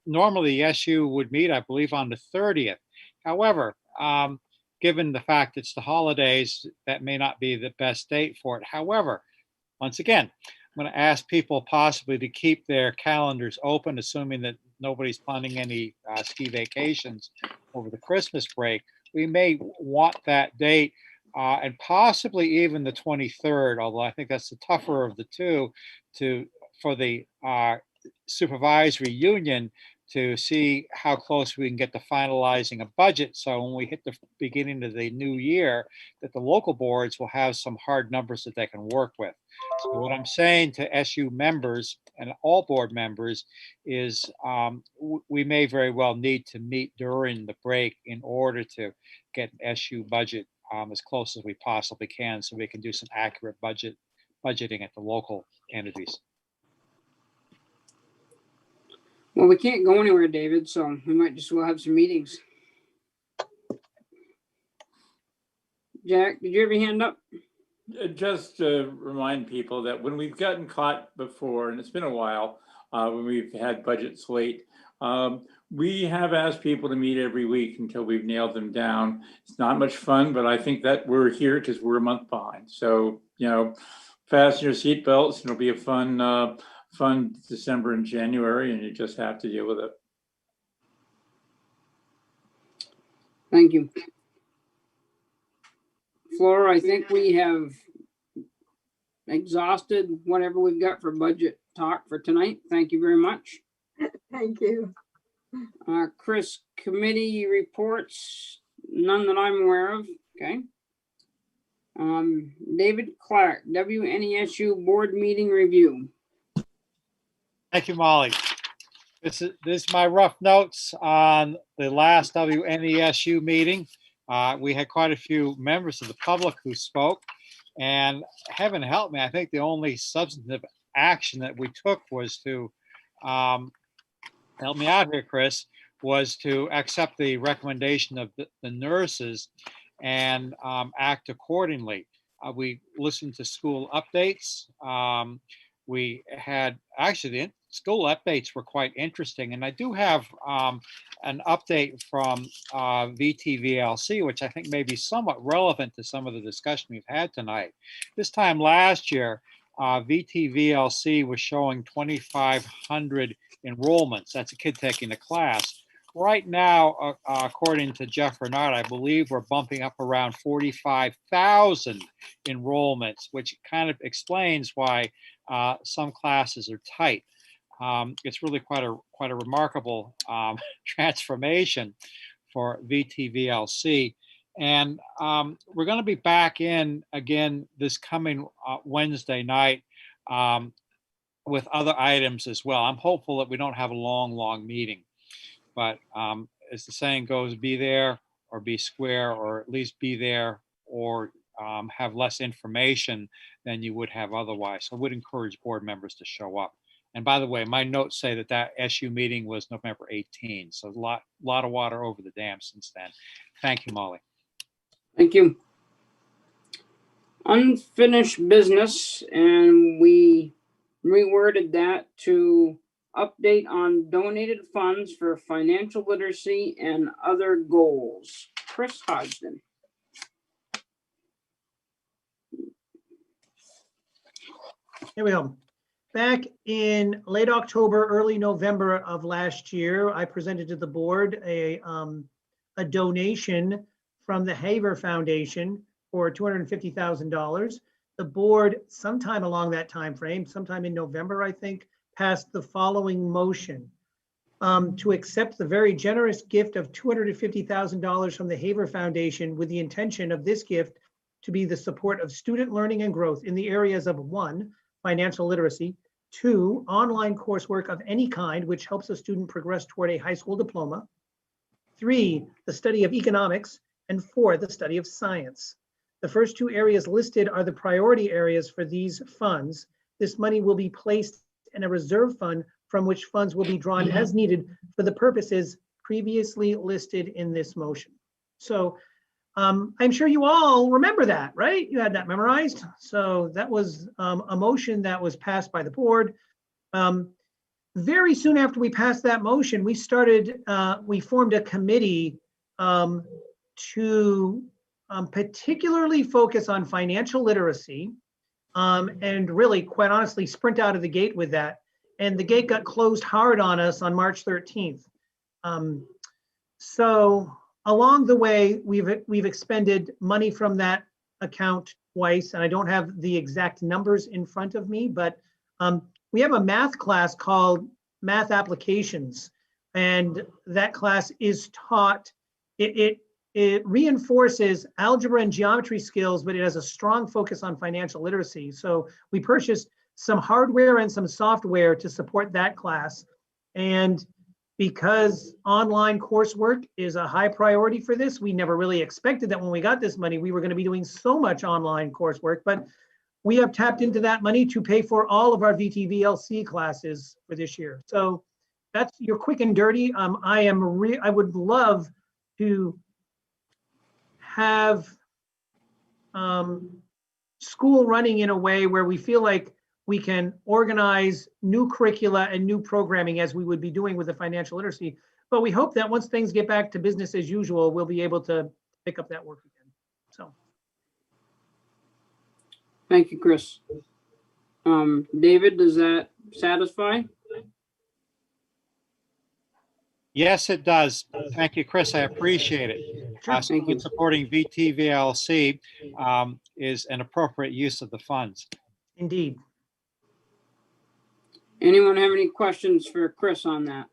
normally the SU would meet, I believe, on the 30th. However, given the fact it's the holidays, that may not be the best date for it. However, once again, I'm going to ask people possibly to keep their calendars open, assuming that nobody's planning any ski vacations over the Christmas break. We may want that date and possibly even the 23rd, although I think that's the tougher of the two for the supervisory union to see how close we can get to finalizing a budget. So when we hit the beginning of the new year, that the local boards will have some hard numbers that they can work with. So what I'm saying to SU members and all board members is we may very well need to meet during the break in order to get an SU budget as close as we possibly can so we can do some accurate budgeting at the local entities. Well, we can't go anywhere, David, so we might just well have some meetings. Jack, did you have your hand up? Just to remind people that when we've gotten caught before, and it's been a while, when we've had budgets late, we have asked people to meet every week until we've nailed them down. It's not much fun, but I think that we're here because we're a month behind. So, fasten your seatbelts. It'll be a fun December and January, and you just have to deal with it. Thank you. Flora, I think we have exhausted whatever we've got for budget talk for tonight. Thank you very much. Thank you. Chris, committee reports, none that I'm aware of. Okay. David Clark, WNESU board meeting review. Thank you, Molly. This is my rough notes on the last WNESU meeting. We had quite a few members of the public who spoke, and heaven help me, I think the only substantive action that we took was to help me out here, Chris, was to accept the recommendation of the nurses and act accordingly. We listened to school updates. We had actually the school updates were quite interesting, and I do have an update from VTVLC, which I think may be somewhat relevant to some of the discussion we've had tonight. This time last year, VTVLC was showing 2,500 enrollments. That's a kid taking the class. Right now, according to Jeff Bernard, I believe we're bumping up around 45,000 enrollments, which kind of explains why some classes are tight. It's really quite a remarkable transformation for VTVLC. And we're going to be back in again this coming Wednesday night with other items as well. I'm hopeful that we don't have a long meeting. But as the saying goes, be there or be square, or at least be there or have less information than you would have otherwise. So I would encourage board members to show up. And by the way, my notes say that SU meeting was November 18. So a lot of water over the dam since then. Thank you, Molly. Thank you. Unfinished business, and we reworded that to update on donated funds for financial literacy and other goals. Chris Hodgson. Here we go. Back in late October, early November of last year, I presented to the board a donation from the Haver Foundation for $250,000. The board, sometime along that time frame, sometime in November, I think, passed the following motion to accept the very generous gift of $250,000 from the Haver Foundation with the intention of this gift to be the support of student learning and growth in the areas of 1, financial literacy, 2, online coursework of any kind which helps a student progress toward a high school diploma, 3, the study of economics, and 4, the study of science. The first 2 areas listed are the priority areas for these funds. This money will be placed in a reserve fund from which funds will be drawn as needed for the purposes previously listed in this motion. So I'm sure you all remember that, right? You had that memorized. So that was a motion that was passed by the board. Very soon after we passed that motion, we formed a committee to particularly focus on financial literacy and really, quite honestly, sprint out of the gate with that. And the gate got closed hard on us on March 13th. So along the way, we've expended money from that account twice, and I don't have the exact numbers in front of me, but we have a math class called Math Applications, and that class is taught, it reinforces algebra and geometry skills, but it has a strong focus on financial literacy. So we purchased some hardware and some software to support that class. And because online coursework is a high priority for this, we never really expected that when we got this money, we were going to be doing so much online coursework, but we have tapped into that money to pay for all of our VTVLC classes for this year. So that's your quick and dirty. I would love to have school running in a way where we feel like we can organize new curricula and new programming as we would be doing with the financial literacy. But we hope that once things get back to business as usual, we'll be able to pick up that work again. So. Thank you, Chris. David, does that satisfy? Yes, it does. Thank you, Chris. I appreciate it. Thank you. Supporting VTVLC is an appropriate use of the funds. Indeed. Anyone have any questions for Chris on that?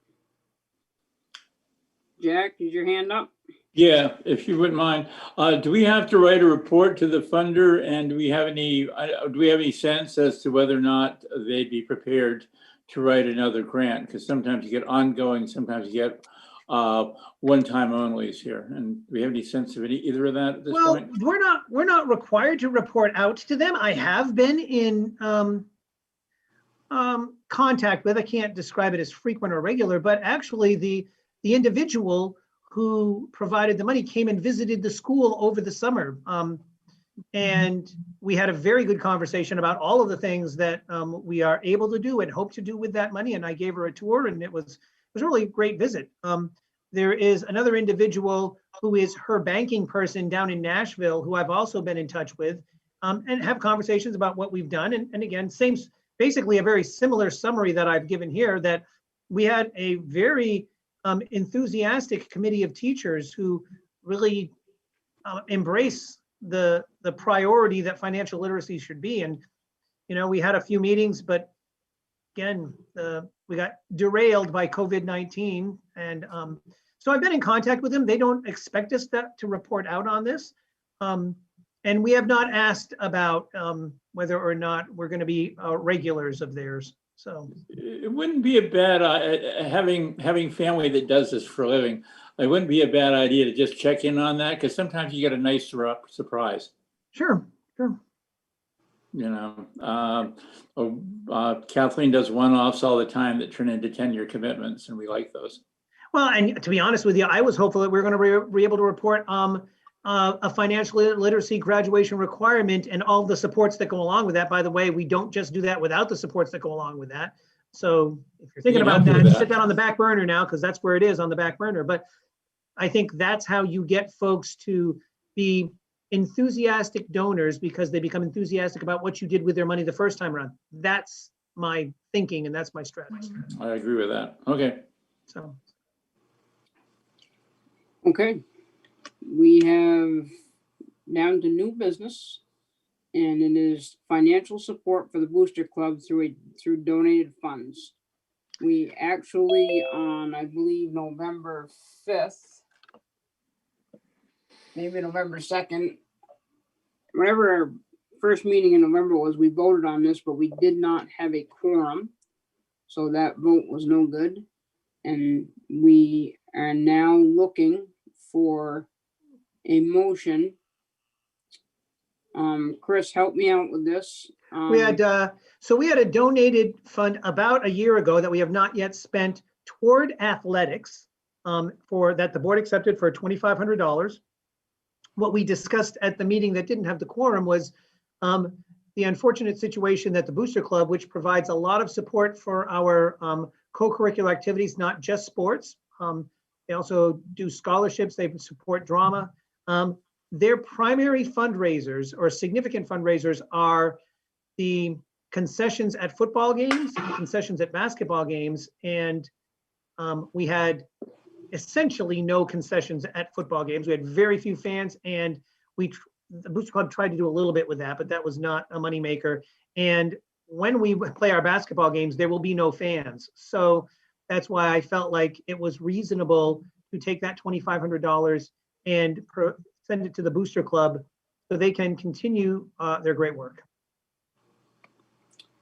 Jack, is your hand up? Yeah, if you wouldn't mind. Do we have to write a report to the funder, and do we have any sense as to whether or not they'd be prepared to write another grant? Because sometimes you get ongoing, sometimes you get one-time onlys here. And do we have any sense of either of that at this point? Well, we're not required to report out to them. I have been in contact with, I can't describe it as frequent or regular, but actually the individual who provided the money came and visited the school over the summer. And we had a very good conversation about all of the things that we are able to do and hope to do with that money. And I gave her a tour, and it was really a great visit. There is another individual who is her banking person down in Nashville, who I've also been in touch with. and have conversations about what we've done. And again, basically a very similar summary that I've given here, that we had a very enthusiastic committee of teachers who really embrace the priority that financial literacy should be. And, we had a few meetings, but again, we got derailed by COVID-19. And so I've been in contact with them. They don't expect us to report out on this. And we have not asked about whether or not we're going to be regulars of theirs. So it wouldn't be a bad, having family that does this for a living, it wouldn't be a bad idea to just check in on that, because sometimes you get a nice surprise. Sure. Kathleen does one-offs all the time that turn into 10-year commitments, and we like those. Well, and to be honest with you, I was hopeful that we were going to be able to report a financial literacy graduation requirement and all the supports that go along with that. By the way, we don't just do that without the supports that go along with that. So if you're thinking about that, sit that on the back burner now, because that's where it is, on the back burner. But I think that's how you get folks to be enthusiastic donors, because they become enthusiastic about what you did with their money the first time around. That's my thinking, and that's my strategy. I agree with that. Okay. So. Okay. We have down to new business, and it is financial support for the Booster Club through donated funds. We actually, on, I believe, November 5th, maybe November 2nd, whatever our first meeting in November was, we voted on this, but we did not have a quorum. So that vote was no good. And we are now looking for a motion. Chris, help me out with this. We had a donated fund about a year ago that we have not yet spent toward athletics, for that the board accepted for $2,500. What we discussed at the meeting that didn't have the quorum was the unfortunate situation that the Booster Club, which provides a lot of support for our co-curricular activities, not just sports. They also do scholarships, they support drama. Their primary fundraisers or significant fundraisers are the concessions at football games, concessions at basketball games, and we had essentially no concessions at football games. We had very few fans, and the Booster Club tried to do a little bit with that, but that was not a moneymaker. And when we play our basketball games, there will be no fans. So that's why I felt like it was reasonable to take that $2,500 and send it to the Booster Club so they can continue their great work.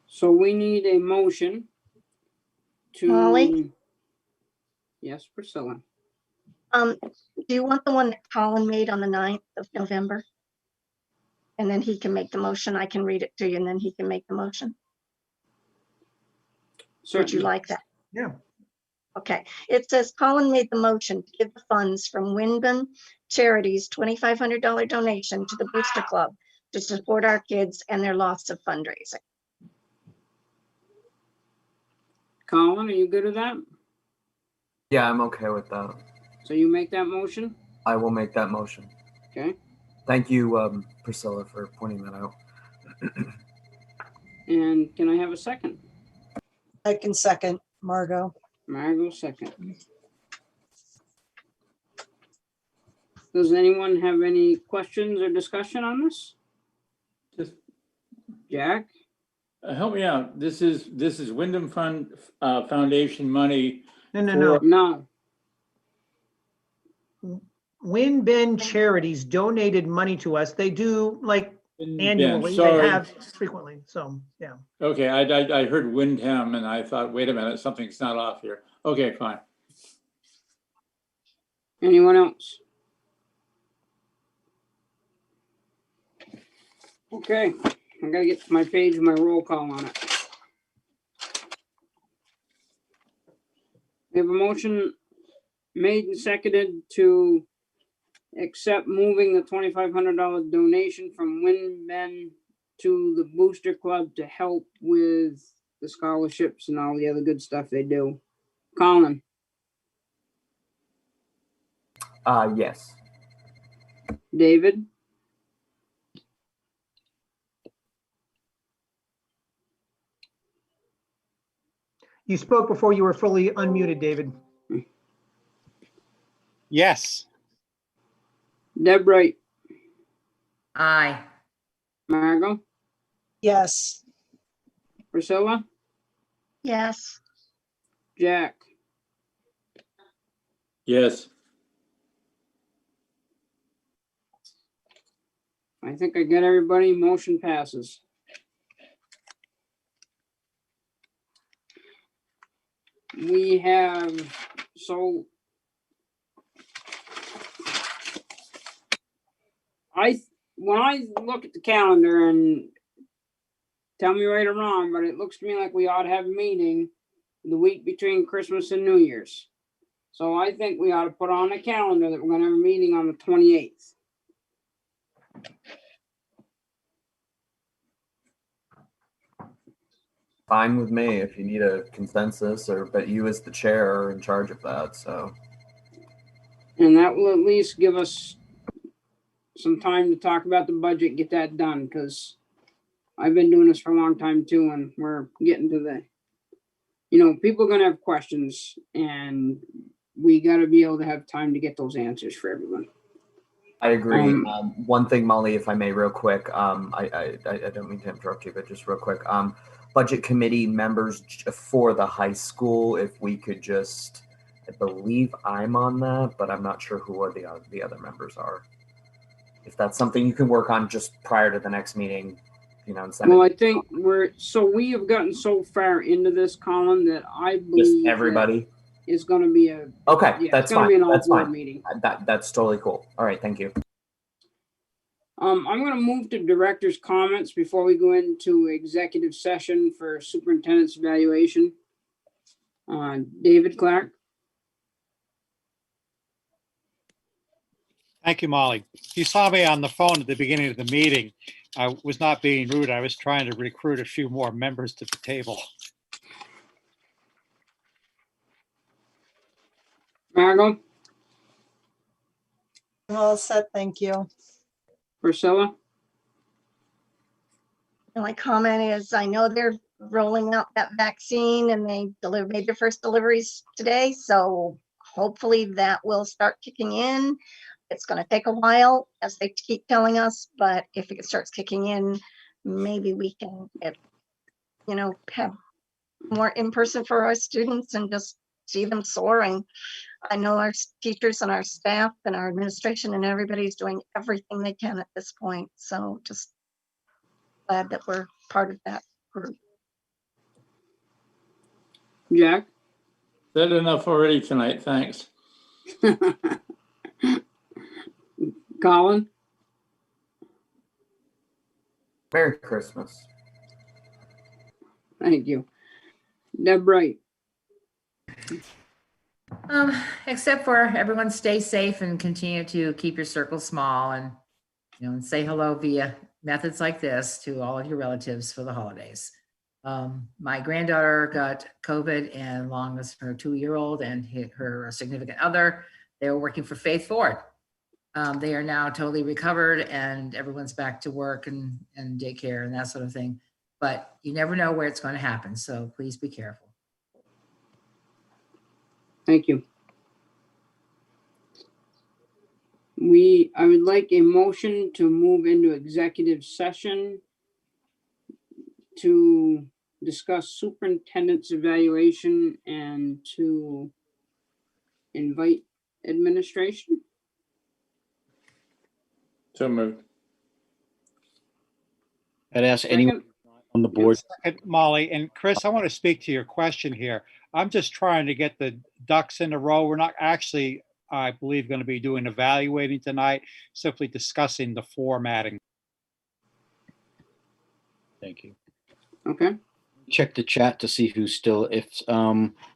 So we need a motion to. Molly? Yes, Priscilla. Do you want the one that Colin made on the 9th of November? And then he can make the motion. I can read it to you, and then he can make the motion. Would you like that? Yeah. Okay. It says Colin made the motion to give the funds from Wyndham Charities $2,500 donation to the Booster Club to support our kids and their loss of fundraising. Colin, are you good with that? Yeah, I'm okay with that. So you make that motion? I will make that motion. Okay. Thank you, Priscilla, for pointing that out. And can I have a second? I can second, Margot. Margot, second. Does anyone have any questions or discussion on this? Just Jack? help me out. This is Wyndham Foundation money. No. No. Wyndham Charities donated money to us. They do like annually, they Sorry. have frequently, so yeah. Okay, I heard Wyndham and I thought, wait a minute, something's not off here. Okay, fine. Anyone else? Okay, I gotta get to my page with my roll call on it. We have a motion made and seconded to accept moving the $2,500 donation from Wyndham to the Booster Club to help with the scholarships and all the other good stuff they do. Colin? Yes. David? You spoke before you were fully unmuted, David. Yes. Deb Wright, Aye. Margot, Yes. Priscilla, Yes. Jack, Yes. I think I got everybody. Motion passes. We have, so when I look at the calendar, and tell me right or wrong, but it looks to me like we ought to have a meeting the week between Christmas and New Year's. So I think we ought to put on the calendar that we're gonna have a meeting on the 28th. Fine with me if you need a consensus, but you as the chair are in charge of that, so. And that will at least give us some time to talk about the budget, get that done, because I've been doing this for a long time too, and we're getting to the, people are gonna have questions, and we gotta be able to have time to get those answers for everyone. I agree. One thing, Molly, if I may, real quick, I don't mean to interrupt you, but just real quick. Budget committee members for the high school, if we could just, I believe I'm on that, but I'm not sure who are the other members are. If that's something you can work on just prior to the next meeting, and send Well, it I think we have gotten so far into this, Colin, that I just believe everybody. is gonna be a, Okay, yeah, that's it's gonna fine. be an That's all-board fine. meeting. That's totally cool. All right, thank you. I'm gonna move to director's comments before we go into executive session for superintendent's evaluation. David Clark. Thank you, Molly. You saw me on the phone at the beginning of the meeting. I was not being rude. I was trying to recruit a few more members to the table. Margot, All set, thank you. Priscilla, My comment is, I know they're rolling out that vaccine and they made their first deliveries today. So hopefully that will start kicking in. It's going to take a while, as they keep telling us, but if it starts kicking in, maybe we can get, have more in person for our students and just see them soaring. I know our teachers and our staff and our administration and everybody's doing everything they can at this point. So just glad that we're part of that group. Jack. Said enough already tonight, thanks. Colin, Merry Christmas. thank you. Deb Wright. Except for everyone stay safe and continue to keep your circle small and, and say hello via methods like this to all of your relatives for the holidays. My granddaughter got COVID, and along with her 2-year-old and her significant other, they were working for Faith Ford. They are now totally recovered and everyone's back to work and daycare and that sort of thing. But you never know where it's going to happen. So please be careful. Thank you. I would like a motion to move into executive session to discuss superintendent's evaluation and to invite administration. So moved. I'd ask anyone Second. on the board. Molly and Chris, I want to speak to your question here. I'm just trying to get the ducks in a row. We're not actually, I believe, going to be doing evaluating tonight, simply discussing the formatting. Thank you. Okay. Check the chat to see who's still, if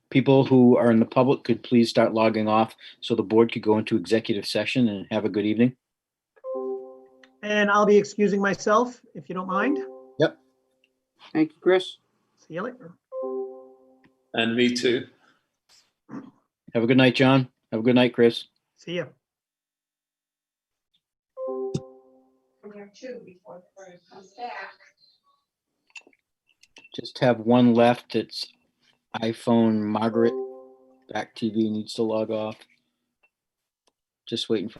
people who are in the public could please start logging off so the board could go into executive session, and have a good evening. And I'll be excusing myself, if you don't mind. Yep. Thank you, Chris. See you later. And me too. Have a good night, John. Have a good night, Chris. See you. Just have one left. It's iPhone Margaret, Back TV needs to log off. Just waiting for